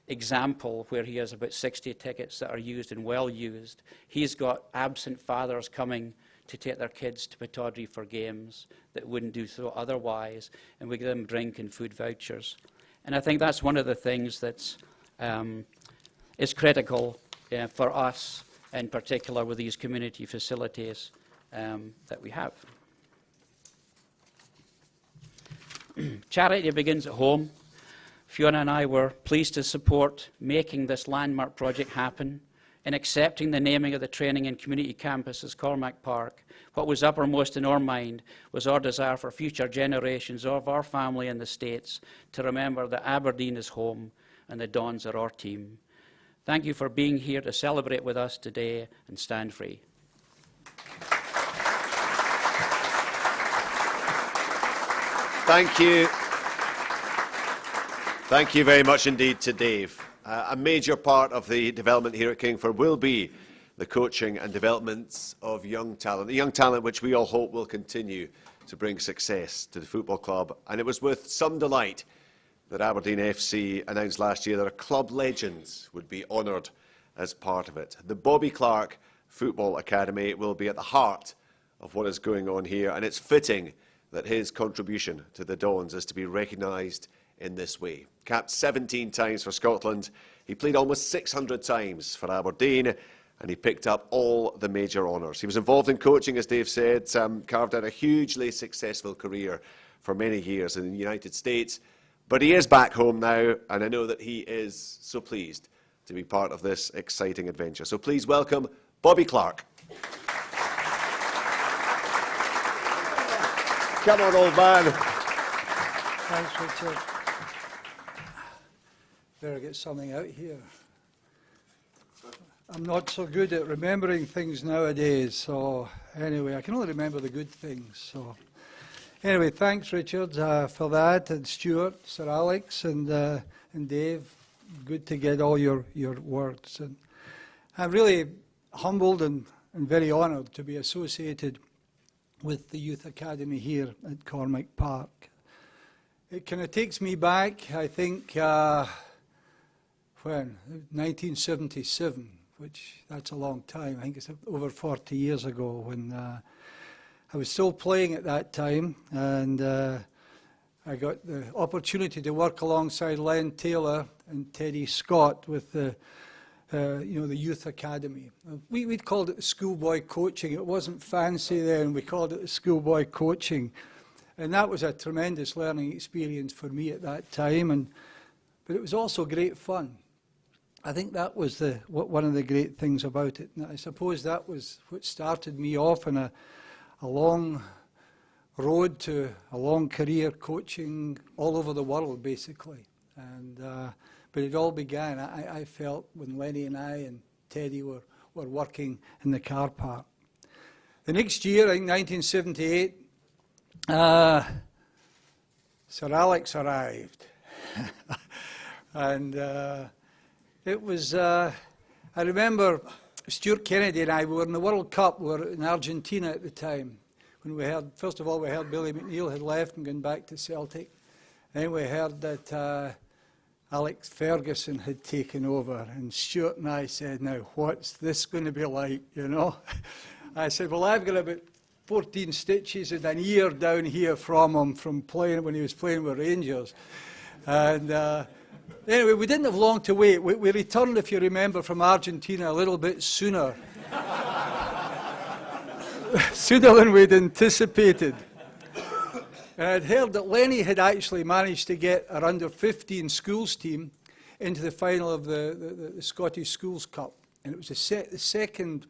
example, where he has about 60 tickets that are used and well used, he's got absent fathers coming to take their kids to Pittodrie for games that wouldn't do so otherwise, and we give them drink and food vouchers. And I think that's one of the things that's is critical for us, in particular with these community facilities that we have. Charity begins at home. Fiona and I were pleased to support making this landmark project happen. In accepting the naming of the training and community campus as Cormack Park, what was uppermost in our mind was our desire for future generations of our family in the States to remember that Aberdeen is home and the Dons are our team. Thank you for being here to celebrate with us today, and stand free. Thank you. Thank you very much indeed to Dave. A major part of the development here at Kingford will be the coaching and development of young talent, the young talent which we all hope will continue to bring success to the football club. And it was with some delight that Aberdeen FC announced last year that a club legend would be honoured as part of it. The Bobby Clark Football Academy will be at the heart of what is going on here, and it's fitting that his contribution to the Dons is to be recognised in this way. Capped 17 times for Scotland, he played almost 600 times for Aberdeen, and he picked up all the major honours. He was involved in coaching, as Dave said, carved out a hugely successful career for many years in the United States. But he is back home now, and I know that he is so pleased to be part of this exciting adventure. So please welcome Bobby Clark. Come on, old man. Thanks, Richard. Better get something out here. I'm not so good at remembering things nowadays, so anyway, I can only remember the good things. So anyway, thanks, Richard, for that, and Stuart, Sir Alex, and Dave. Good to get all your words. And I'm really humbled and very honoured to be associated with the Youth Academy here at Cormack Park. It kind of takes me back, I think, when? 1977, which that's a long time. I think it's over 40 years ago, when I was still playing at that time, and I got the opportunity to work alongside Len Taylor and Teddy Scott with the Youth Academy. We'd called it schoolboy coaching. It wasn't fancy then. We called it schoolboy coaching. And that was a tremendous learning experience for me at that time. But it was also great fun. I think that was one of the great things about it. And I suppose that was what started me off on a long road to a long career coaching all over the world, basically. And but it all began, I felt, when Lenny and I and Teddy were working in the car park. The next year, in 1978, Sir Alex arrived. And it was, I remember Stuart Kennedy and I, we were in the World Cup, we were in Argentina at the time, when we heard, first of all, we heard Billy McNeill had left and gone back to Celtic. Then we heard that Alex Ferguson had taken over, and Stuart and I said, now, what's this going to be like, you know? I said, well, I've got about 14 stitches and an ear down here from him from playing when he was playing with Rangers. And anyway, we didn't have long to wait. We returned, if you remember, from Argentina a little bit sooner. Sooner than we'd anticipated. And I'd heard that Lenny had actually managed to get our under-15 schools team into the final of the Scottish Schools Cup. And it was the second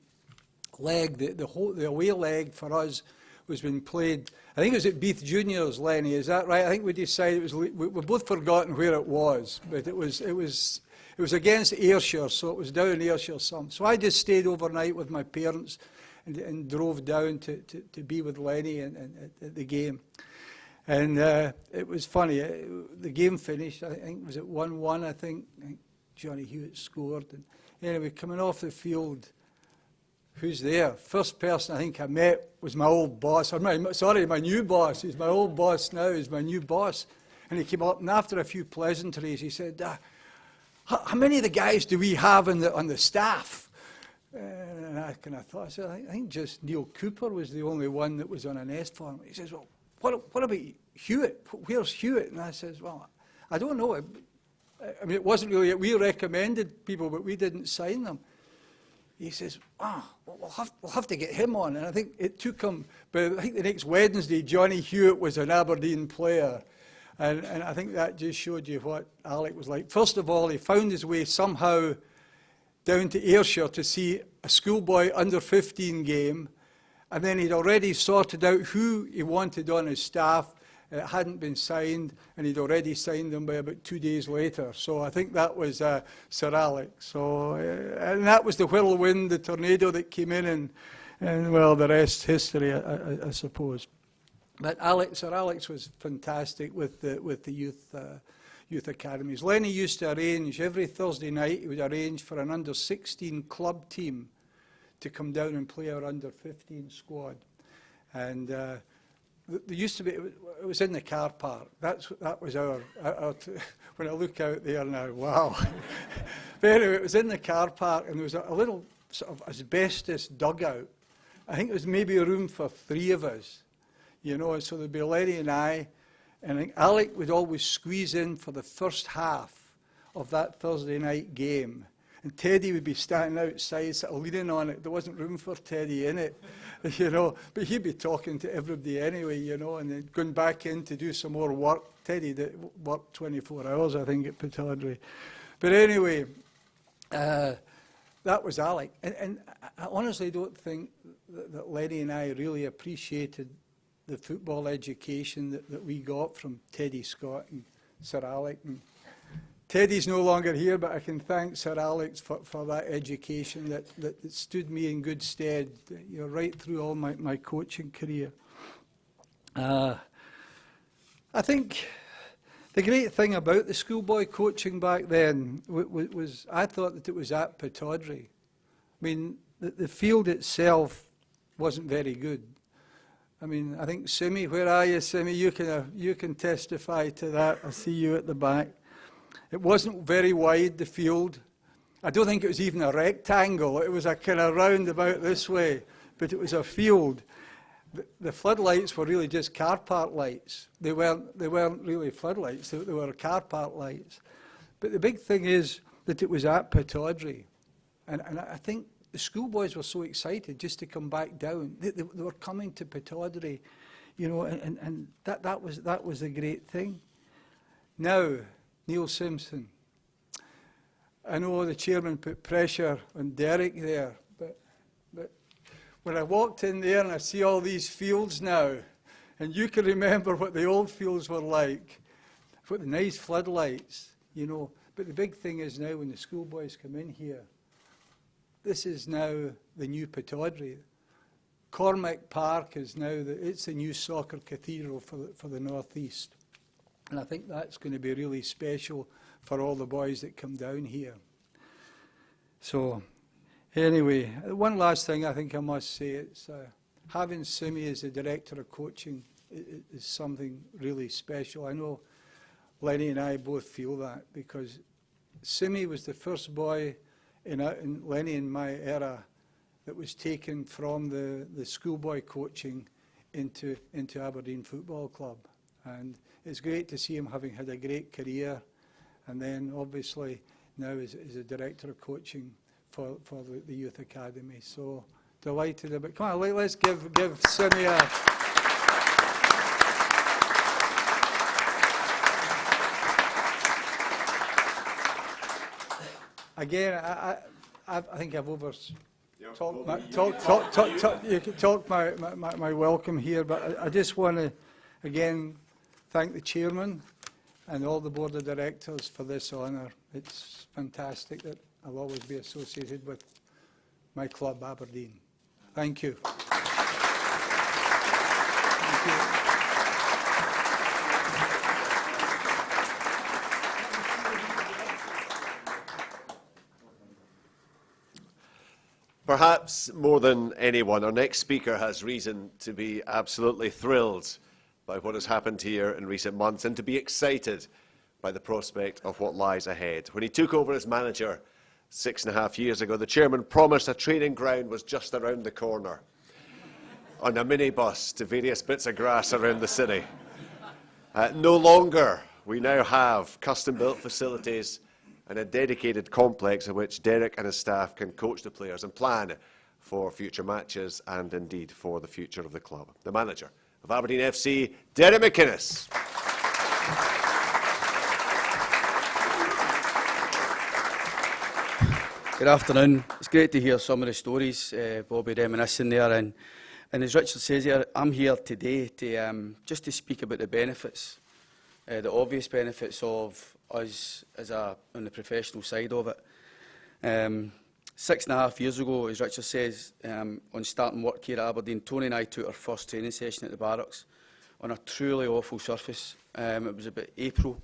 leg, the away leg for us was being played. I think it was at Beath Juniors, Lenny, is that right? I think we decided it was, we've both forgotten where it was, but it was against Ayrshire, so it was down in Ayrshire some. So I just stayed overnight with my parents and drove down to be with Lenny at the game. And it was funny. The game finished, I think it was at 1-1, I think Johnny Hewitt scored. And anyway, coming off the field, who's there? First person I think I met was my old boss. My new boss. He's my old boss now. He's my new boss. And he came up, and after a few pleasantries, he said, how many of the guys do we have on the staff? And I kind of thought, I said, I think just Neil Cooper was the only one that was on an S form. He says, well, what about Hewitt? Where's Hewitt? And I says, well, I don't know. I mean, it wasn't really, we recommended people, but we didn't sign them. He says, we'll have to get him on. And I think it took him, but I think the next Wednesday, Johnny Hewitt was an Aberdeen player. And I think that just showed you what Alec was like. First of all, he found his way somehow down to Ayrshire to see a schoolboy under-15 game. And then he'd already sorted out who he wanted on his staff. It hadn't been signed, and he'd already signed them by about 2 days later. So I think that was Sir Alex. So, and that was the whirlwind, the tornado that came in, and well, the rest history, I suppose. But Sir Alex was fantastic with the youth academies. Lenny used to arrange, every Thursday night, he would arrange for an under-16 club team to come down and play our under-15 squad. And there used to be, it was in the car park. That was our when I look out there now, wow. But anyway, it was in the car park, and there was a little sort of asbestos dugout. I think it was maybe a room for 3 of us, you know, so there'd be Lenny and I think Alec would always squeeze in for the first half of that Thursday night game. And Teddy would be standing outside, sort of leaning on it. There wasn't room for Teddy in it, you know. But he'd be talking to everybody anyway, you know, and then going back in to do some more work. Teddy worked 24 hours, I think, at Pittodrie. But anyway, that was Alec. And I honestly don't think that Lenny and I really appreciated the football education that we got from Teddy Scott and Sir Alec. And Teddy's no longer here, but I can thank Sir Alex for that education that stood me in good stead, you know, right through all my coaching career. I think the great thing about the schoolboy coaching back then was I thought that it was at Pittodrie. I mean, the field itself wasn't very good. I mean, I think Simi, where are you, Simi? You can testify to that. I see you at the back. It wasn't very wide, the field. I don't think it was even a rectangle. It was a kind of roundabout this way, but it was a field. The floodlights were really just car park lights. They weren't really floodlights. They were car park lights. But the big thing is that it was at Pittodrie, and I think the schoolboys were so excited just to come back down. They were coming to Pittodrie, you know, and that was a great thing. Now, Neil Simpson. I know the chairman put pressure on Derek there, but when I walked in there and I see all these fields now, And you can remember what the old fields were like, what the nice floodlights, you know. But the big thing is now when the schoolboys come in here, this is now the new Pataudry. Cormack Park is now it's the new soccer cathedral for the North East. And I think that's going to be really special for all the boys that come down here. So, anyway, one last thing I think I must say, it's having Simi as the director of coaching is something really special. I know Lenny and I both feel that, because Simi was the first boy in Lenny and my era that was taken from the schoolboy coaching into Aberdeen Football Club. And it's great to see him having had a great career, and then obviously now is a director of coaching for the youth academy. So delighted about. Come on, let's give Simi a. Again, I think I've talked my welcome here, but I just want to again thank the chairman and all the board of directors for this honour. It's fantastic that I'll always be associated with my club, Aberdeen. Thank you. Thank you. Perhaps more than anyone, our next speaker has reason to be absolutely thrilled by what has happened here in recent months and to be excited by the prospect of what lies ahead. When he took over as manager 6.5 years ago, the chairman promised a training ground was just around the corner on a minibus to various bits of grass around the city. No longer. We now have custom-built facilities and a dedicated complex in which Derek and his staff can coach the players and plan for future matches and indeed for the future of the club. The manager of Aberdeen FC, Derek McInnes. Good afternoon. It's great to hear some of the stories Bobby reminiscing there, and as Richard says here, I'm here today to just to speak about the benefits, the obvious benefits of us as on the professional side of it. 6.5 years ago, as Richard says, on starting work here at Aberdeen, Tony and I took our first training session at the barracks on a truly awful surface. It was about April.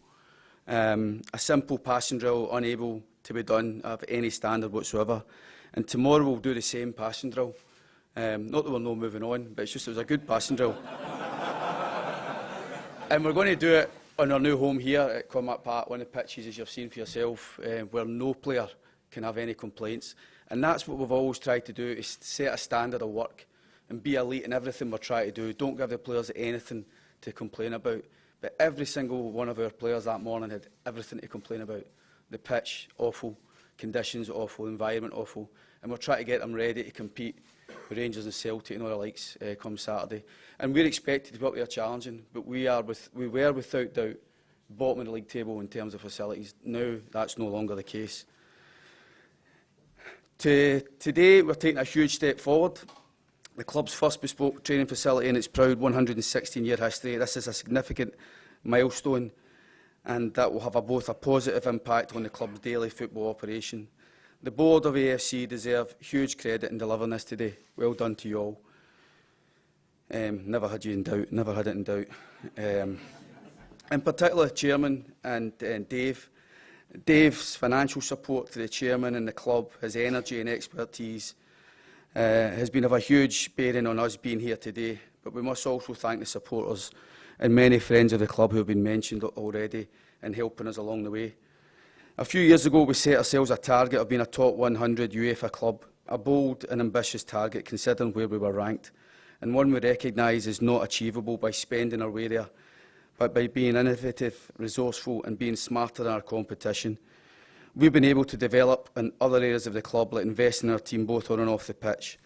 A simple passing drill, unable to be done of any standard whatsoever. And tomorrow we'll do the same passing drill. Not that we're not moving on, but it's just it was a good passing drill. And we're going to do it on our new home here at Cormack Park, one of the pitches, as you've seen for yourself, where no player can have any complaints. And that's what we've always tried to do, is set a standard of work and be elite in everything we're trying to do. Don't give the players anything to complain about. But every single one of our players that morning had everything to complain about. The pitch, awful. Conditions, awful. Environment, awful. And we're trying to get them ready to compete with Rangers and Celtic and all the likes come Saturday. And we're expected to be up there challenging, but we were without doubt bottom of the league table in terms of facilities. Now that's no longer the case. Today we're taking a huge step forward. The club's first bespoke training facility in its proud 116-year history. This is a significant milestone, and that will have both a positive impact on the club's daily football operation. The board of AFC deserve huge credit in delivering this today. Well done to you all. Never had you in doubt, never had it in doubt. In particular, Chairman and Dave. Dave's financial support to the Chairman and the club, his energy and expertise has been of a huge bearing on us being here today. But we must also thank the supporters and many friends of the club who have been mentioned already and helping us along the way. A few years ago, we set ourselves a target of being a top 100 Uefa club, a bold and ambitious target considering where we were ranked, and one we recognise is not achievable by spending our way there, but by being innovative, resourceful and being smarter than our competition. We've been able to develop in other areas of the club, like investing in our team both on and off the pitch,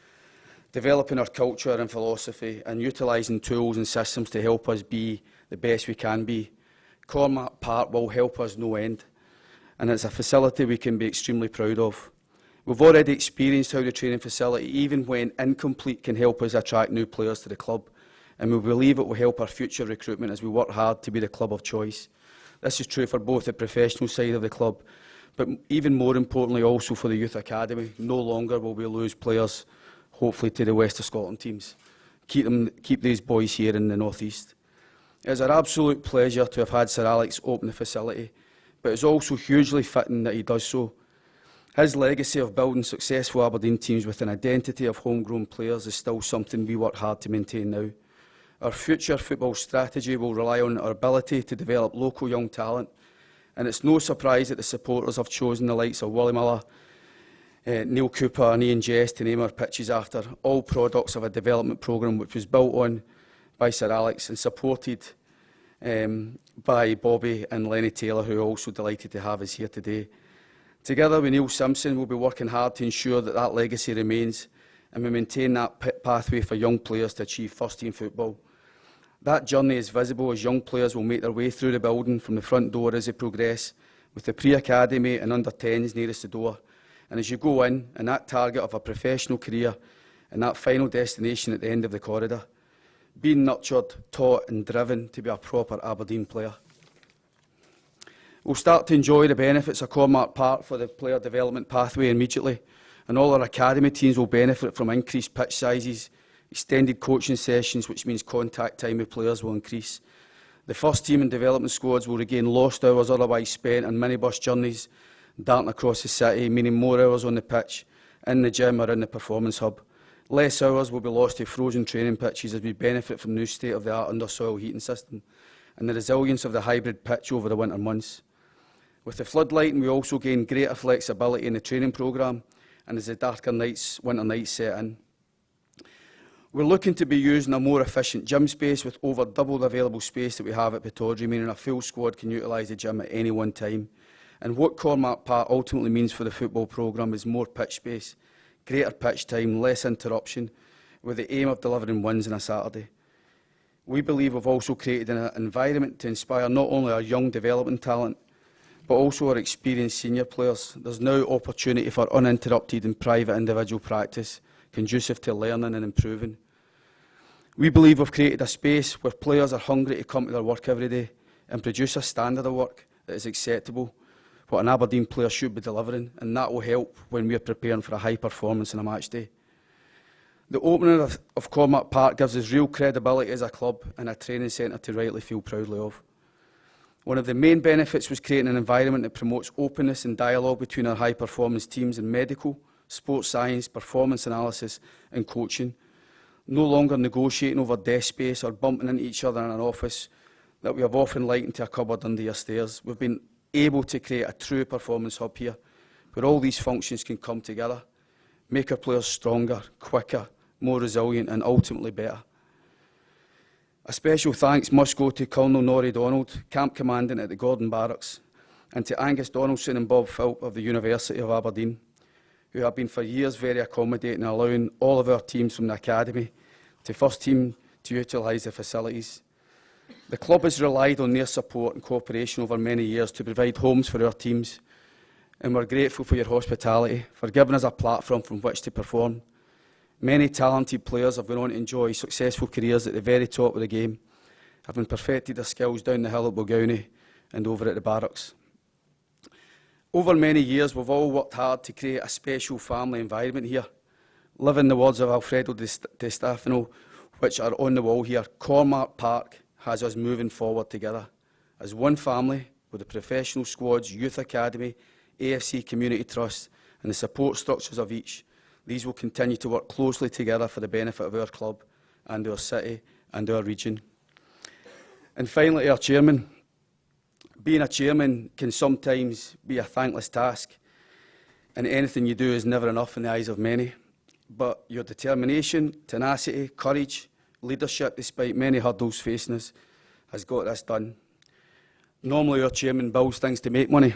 developing our culture and philosophy and utilising tools and systems to help us be the best we can be. Cormack Park will help us no end, and it's a facility we can be extremely proud of. We've already experienced how the training facility, even when incomplete, can help us attract new players to the club. and we believe it will help our future recruitment as we work hard to be the club of choice. This is true for both the professional side of the club, but even more importantly also for the youth academy. No longer will we lose players, hopefully, to the West of Scotland teams. Keep these boys here in the North East. It is an absolute pleasure to have had Sir Alex open the facility, but it's also hugely fitting that he does so. His legacy of building successful Aberdeen teams with an identity of homegrown players is still something we work hard to maintain now. Our future football strategy will rely on our ability to develop local young talent, and it's no surprise that the supporters have chosen the likes of Willie Miller, Neil Cooper and Ian Jess to name our pitches after, all products of a development programme which was built on by Sir Alex and supported by Bobby and Lenny Taylor, who are also delighted to have us here today. Together with Neil Simpson, we'll be working hard to ensure that that legacy remains and we maintain that pathway for young players to achieve first-team football. That journey is visible as young players will make their way through the building from the front door as they progress, with the pre-academy and under-10s nearest the door. And as you go in, and that target of a professional career and that final destination at the end of the corridor, being nurtured, taught and driven to be a proper Aberdeen player. We'll start to enjoy the benefits of Cormack Park for the player development pathway immediately, and all our academy teams will benefit from increased pitch sizes, extended coaching sessions, which means contact time with players will increase. The first team and development squads will regain lost hours otherwise spent on minibus journeys, darting across the city, meaning more hours on the pitch, in the gym or in the performance hub. Less hours will be lost to frozen training pitches as we benefit from the new state-of-the-art under-soil heating system and the resilience of the hybrid pitch over the winter months. With the floodlighting, we also gain greater flexibility in the training programme and as the darker nights, winter nights set in. We're looking to be using a more efficient gym space with over double the available space that we have at Pittodrie, meaning a full squad can utilise the gym at any one time. And what Cormack Park ultimately means for the football programme is more pitch space, greater pitch time, less interruption, with the aim of delivering wins on a Saturday. We believe we've also created an environment to inspire not only our young development talent, but also our experienced senior players. There's now opportunity for uninterrupted and private individual practice, conducive to learning and improving. We believe we've created a space where players are hungry to come to their work every day and produce a standard of work that is acceptable, what an Aberdeen player should be delivering, and that will help when we are preparing for a high performance on a match day. The opening of Cormack Park gives us real credibility as a club and a training centre to rightly feel proudly of. One of the main benefits was creating an environment that promotes openness and dialogue between our high-performance teams in medical, sports science, performance analysis and coaching. No longer negotiating over desk space or bumping into each other in an office that we have often likened to a cupboard under your stairs. We've been able to create a true performance hub here, where all these functions can come together, make our players stronger, quicker, more resilient and ultimately better. A special thanks must go to Colonel Norrie Donald, Camp Commandant at the Gordon Barracks, and to Angus Donaldson and Bob Philp of the University of Aberdeen, who have been for years very accommodating, allowing all of our teams from the academy to first team to utilise the facilities. The club has relied on their support and cooperation over many years to provide homes for our teams, and we're grateful for your hospitality, for giving us a platform from which to perform. Many talented players have gone on to enjoy successful careers at the very top of the game, having perfected their skills down the hill at Bogowney and over at the Barracks. Over many years, we've all worked hard to create a special family environment here. Living the words of Alfredo Di Stefano, which are on the wall here, Cormack Park has us moving forward together as one family with the professional squads, youth academy, AFC Community Trust and the support structures of each. These will continue to work closely together for the benefit of our club and our city and our region. And finally, our chairman. Being a chairman can sometimes be a thankless task, and anything you do is never enough in the eyes of many. But your determination, tenacity, courage, leadership, despite many hurdles facing us, has got this done. Normally our chairman builds things to make money.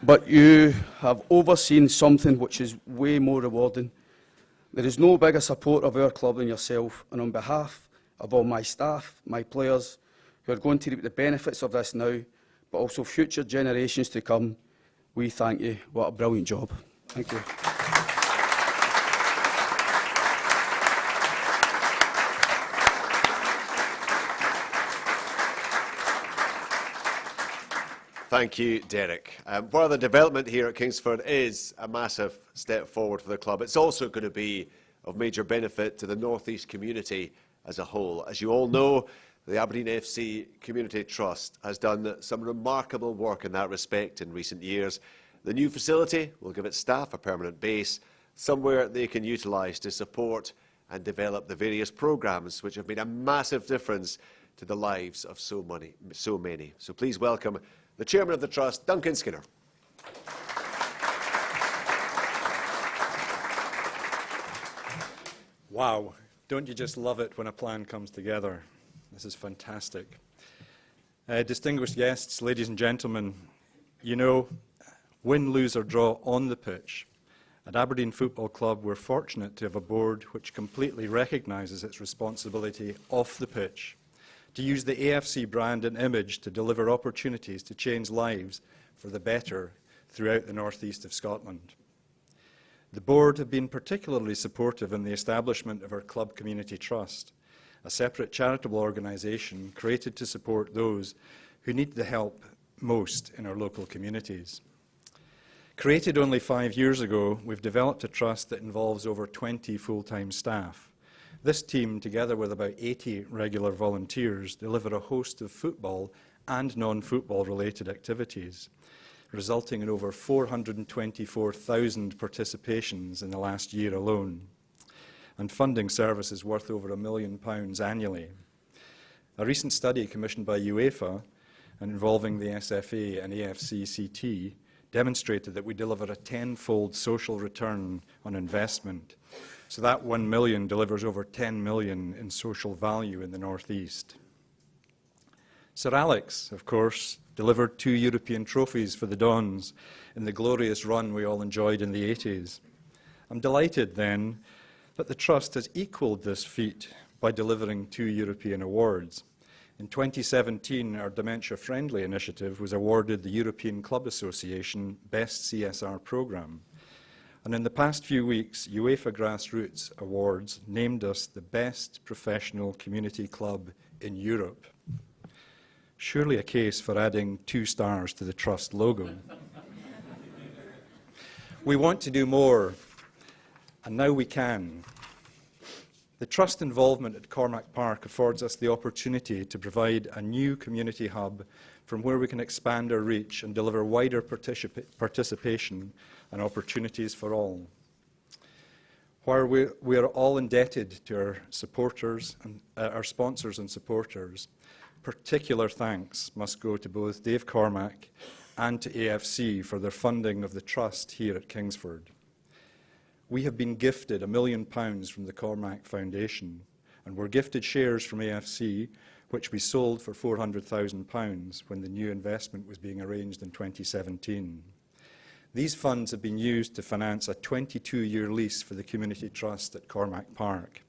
But you have overseen something which is way more rewarding. There is no bigger supporter of our club than yourself, and on behalf of all my staff, my players, who are going to reap the benefits of this now, but also future generations to come, we thank you. What a brilliant job. Thank you. Thank you, Derek. While the development here at Kingsford is a massive step forward for the club, it's also going to be of major benefit to the North East community as a whole. As you all know, the Aberdeen FC Community Trust has done some remarkable work in that respect in recent years. The new facility will give its staff a permanent base, somewhere they can utilise to support and develop the various programmes which have made a massive difference to the lives of so many. So please welcome the Chairman of the Trust, Duncan Skinner. Wow, don't you just love it when a plan comes together? This is fantastic. Distinguished guests, ladies and gentlemen, you know, win, lose or draw on the pitch, at Aberdeen Football Club we're fortunate to have a board which completely recognises its responsibility off the pitch, to use the AFC brand and image to deliver opportunities to change lives for the better throughout the northeast of Scotland. The board have been particularly supportive in the establishment of our Club Community Trust, a separate charitable organisation created to support those who need the help most in our local communities. Created only 5 years ago, we've developed a trust that involves over 20 full-time staff. This team, together with about 80 regular volunteers, deliver a host of football and non-football related activities, resulting in over 424,000 participations in the last year alone, and funding services worth over £1 million annually. A recent study commissioned by Uefa and involving the SFA and AFCCT demonstrated that we deliver a tenfold social return on investment. So that 1 million delivers over 10 million in social value in the North East. Sir Alex, of course, delivered 2 European trophies for the Dons in the glorious run we all enjoyed in the 80s. I'm delighted then that the Trust has equalled this feat by delivering 2 European awards. In 2017, our Dementia Friendly initiative was awarded the European Club Association Best CSR Programme. And in the past few weeks, UEFA Grassroots Awards named us the best professional community club in Europe. Surely a case for adding 2 stars to the Trust logo. We want to do more, and now we can. The Trust involvement at Cormack Park affords us the opportunity to provide a new community hub from where we can expand our reach and deliver wider participation and opportunities for all. While we are all indebted to our supporters and our sponsors and supporters, particular thanks must go to both Dave Cormack and to AFC for their funding of the Trust here at Kingsford. We have been gifted £1 million from the Cormac Foundation, and were gifted shares from AFC, which we sold for £400,000 when the new investment was being arranged in 2017. These funds have been used to finance a 22-year lease for the Community Trust at Cormack Park,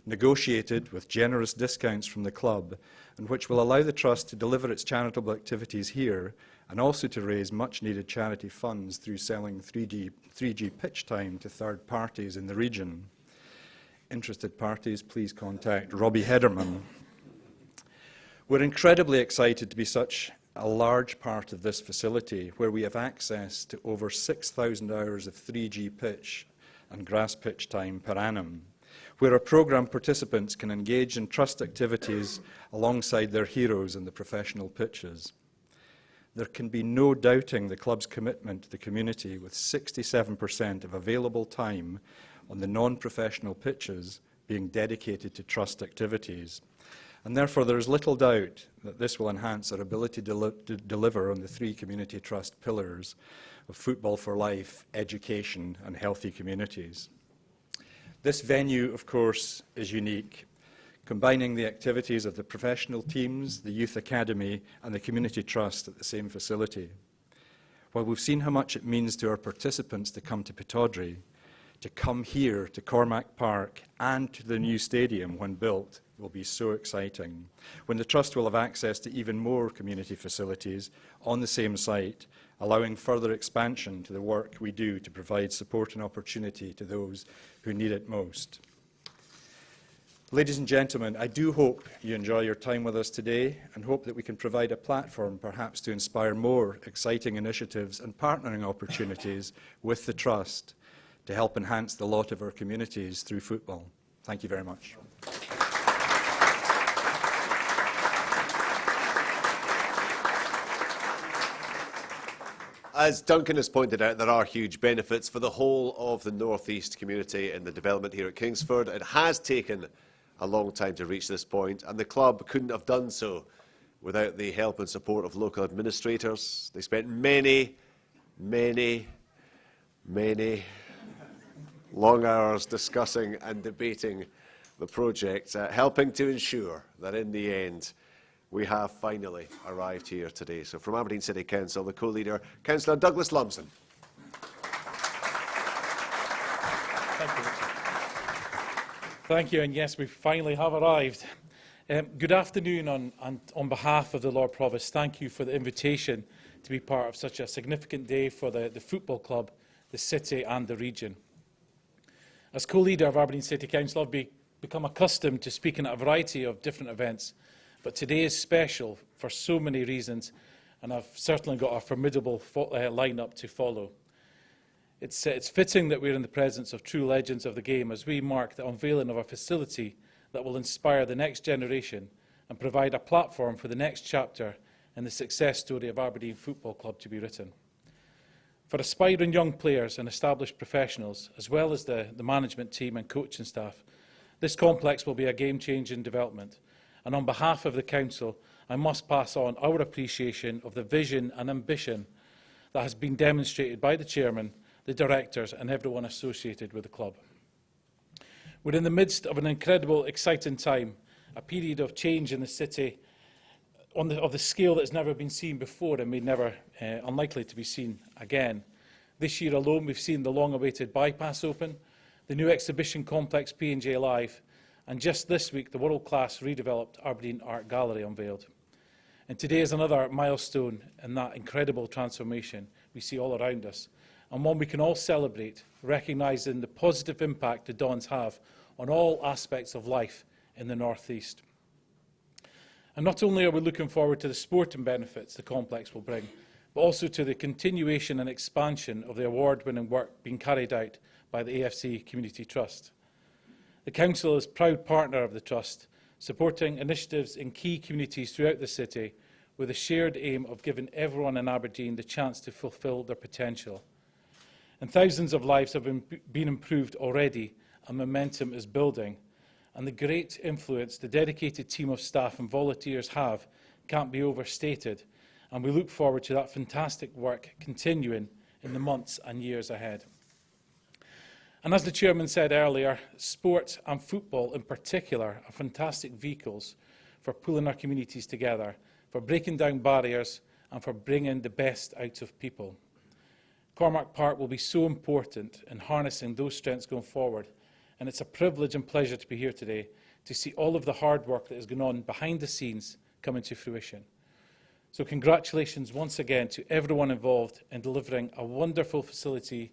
negotiated with generous discounts from the club, and which will allow the Trust to deliver its charitable activities here and also to raise much-needed charity funds through selling 3G pitch time to third parties in the region. Interested parties, please contact Robbie Hederman. We're incredibly excited to be such a large part of this facility, where we have access to over 6,000 hours of 3G pitch and grass pitch time per annum, where our programme participants can engage in Trust activities alongside their heroes in the professional pitches. There can be no doubting the club's commitment to the community, with 67% of available time on the non-professional pitches being dedicated to Trust activities. And therefore there is little doubt that this will enhance our ability to deliver on the 3 Community Trust pillars of football for life, education and healthy communities. This venue, of course, is unique, combining the activities of the professional teams, the Youth Academy and the Community Trust at the same facility. While we've seen how much it means to our participants to come to Pittodrie, to come here to Cormack Park and to the new stadium when built will be so exciting, when the Trust will have access to even more community facilities on the same site, allowing further expansion to the work we do to provide support and opportunity to those who need it most. Ladies and gentlemen, I do hope you enjoy your time with us today and hope that we can provide a platform perhaps to inspire more exciting initiatives and partnering opportunities with the Trust to help enhance the lot of our communities through football. Thank you very much. As Duncan has pointed out, there are huge benefits for the whole of the North East community in the development here at Kingsford. It has taken a long time to reach this point, and the club couldn't have done so without the help and support of local administrators. They spent many long hours discussing and debating the project, helping to ensure that in the end we have finally arrived here today. So from Aberdeen City Council, the co-leader, Councillor Douglas Lumsden. Thank you, Richard. Thank you, and yes, we finally have arrived. Good afternoon on behalf of the Lord Provost. Thank you for the invitation to be part of such a significant day for the football club, the city and the region. As co-leader of Aberdeen City Council, I've become accustomed to speaking at a variety of different events, but today is special for so many reasons, and I've certainly got a formidable lineup to follow. It's fitting that we're in the presence of true legends of the game as we mark the unveiling of a facility that will inspire the next generation and provide a platform for the next chapter in the success story of Aberdeen Football Club to be written. For aspiring young players and established professionals, as well as the management team and coaching staff, this complex will be a game-changing development. And on behalf of the Council, I must pass on our appreciation of the vision and ambition that has been demonstrated by the Chairman, the Directors and everyone associated with the club. We're in the midst of an incredible, exciting time, a period of change in the city of the scale that's never been seen before and may never unlikely to be seen again. This year alone, we've seen the long-awaited bypass open, the new exhibition complex P&J Live, and just this week, the world-class redeveloped Aberdeen Art Gallery unveiled. And today is another milestone in that incredible transformation we see all around us, and one we can all celebrate, recognising the positive impact the Dons have on all aspects of life in the North East. And not only are we looking forward to the sporting benefits the complex will bring, but also to the continuation and expansion of the award-winning work being carried out by the AFC Community Trust. The Council is a proud partner of the Trust, supporting initiatives in key communities throughout the city with a shared aim of giving everyone in Aberdeen the chance to fulfil their potential. And thousands of lives have been improved already, and momentum is building. And the great influence the dedicated team of staff and volunteers have can't be overstated. And we look forward to that fantastic work continuing in the months and years ahead. And as the Chairman said earlier, sport and football in particular are fantastic vehicles for pulling our communities together, for breaking down barriers and for bringing the best out of people. Cormack Park will be so important in harnessing those strengths going forward, and it's a privilege and pleasure to be here today to see all of the hard work that has gone on behind the scenes coming to fruition. So congratulations once again to everyone involved in delivering a wonderful facility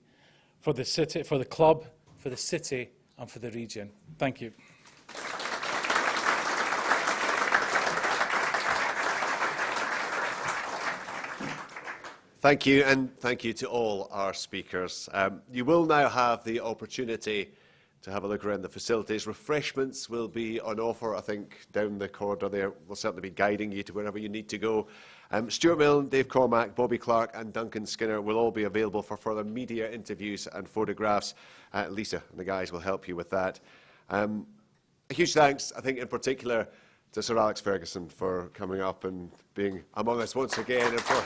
for the city, for the club, for the city and for the region. Thank you. Thank you, and thank you to all our speakers. You will now have the opportunity to have a look around the facilities. Refreshments will be on offer, I think, down the corridor there. We'll certainly be guiding you to wherever you need to go. Stuart Milne, Dave Cormack, Bobby Clark and Duncan Skinner will all be available for further media interviews and photographs. Lisa and the guys will help you with that. A huge thanks, I think, in particular to Sir Alex Ferguson for coming up and being among us once again. And for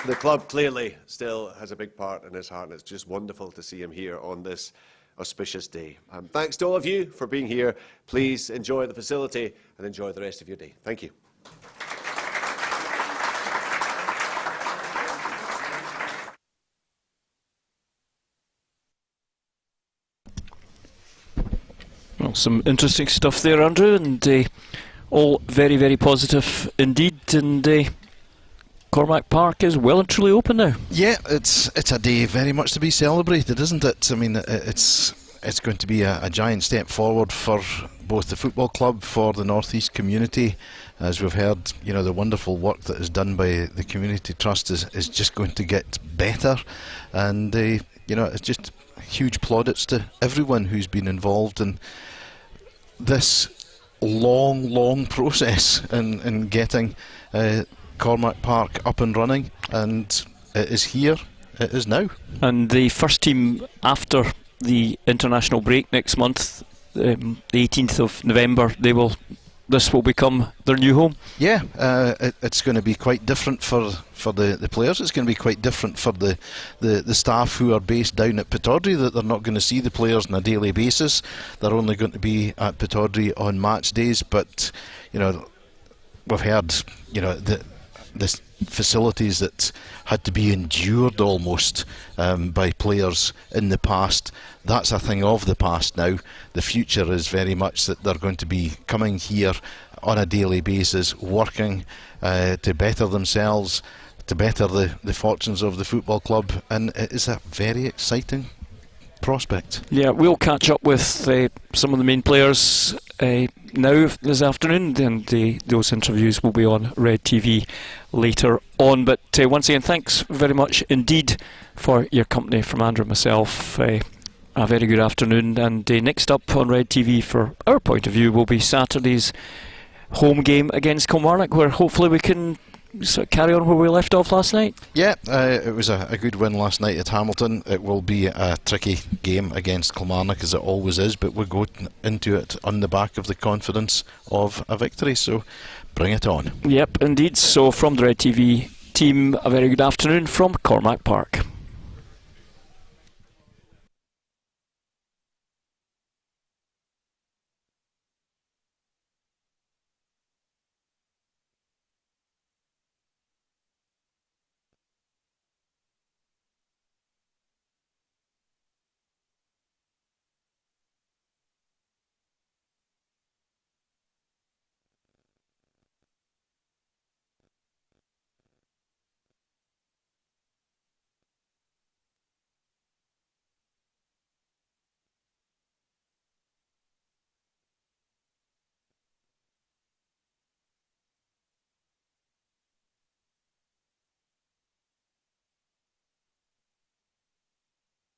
the club clearly still has a big part in his heart, and it's just wonderful to see him here on this auspicious day. Thanks to all of you for being here. Please enjoy the facility and enjoy the rest of your day. Thank you. Well, some interesting stuff there, Andrew, and all very, very positive indeed. And Cormack Park is well and truly open now. Yeah, it's a day very much to be celebrated, isn't it? I mean, it's going to be a giant step forward for both the football club, for the North East community. As we've heard, you know, the wonderful work that is done by the community trust is just going to get better, and you know, it's just huge plaudits to everyone who's been involved in this long process in getting Cormack Park up and running, and it is here, it is now. And the first team after the international break next month, the 18th of November, this will become their new home. Yeah, it's going to be quite different for the players. It's going to be quite different for the staff who are based down at Pittodrie, that they're not going to see the players on a daily basis. They're only going to be at Pittodrie on match days. But you know, we've heard, you know, the facilities that had to be endured almost by players in the past. That's a thing of the past now. The future is very much that they're going to be coming here on a daily basis, working to better themselves, to better the fortunes of the football club, and it is a very exciting prospect. Yeah, we'll catch up with some of the main players now this afternoon, and those interviews will be on Red TV later on. But once again, thanks very much indeed for your company from Andrew and myself. A very good afternoon, and next up on Red TV for our point of view will be Saturday's home game against Kilmarnock, where hopefully we can sort of carry on where we left off last night. Yeah, it was a good win last night at Hamilton. It will be a tricky game against Kilmarnock, as it always is, but we're going into it on the back of the confidence of a victory, so bring it on. Yep, indeed. So from the Red TV team, a very good afternoon from Cormack Park.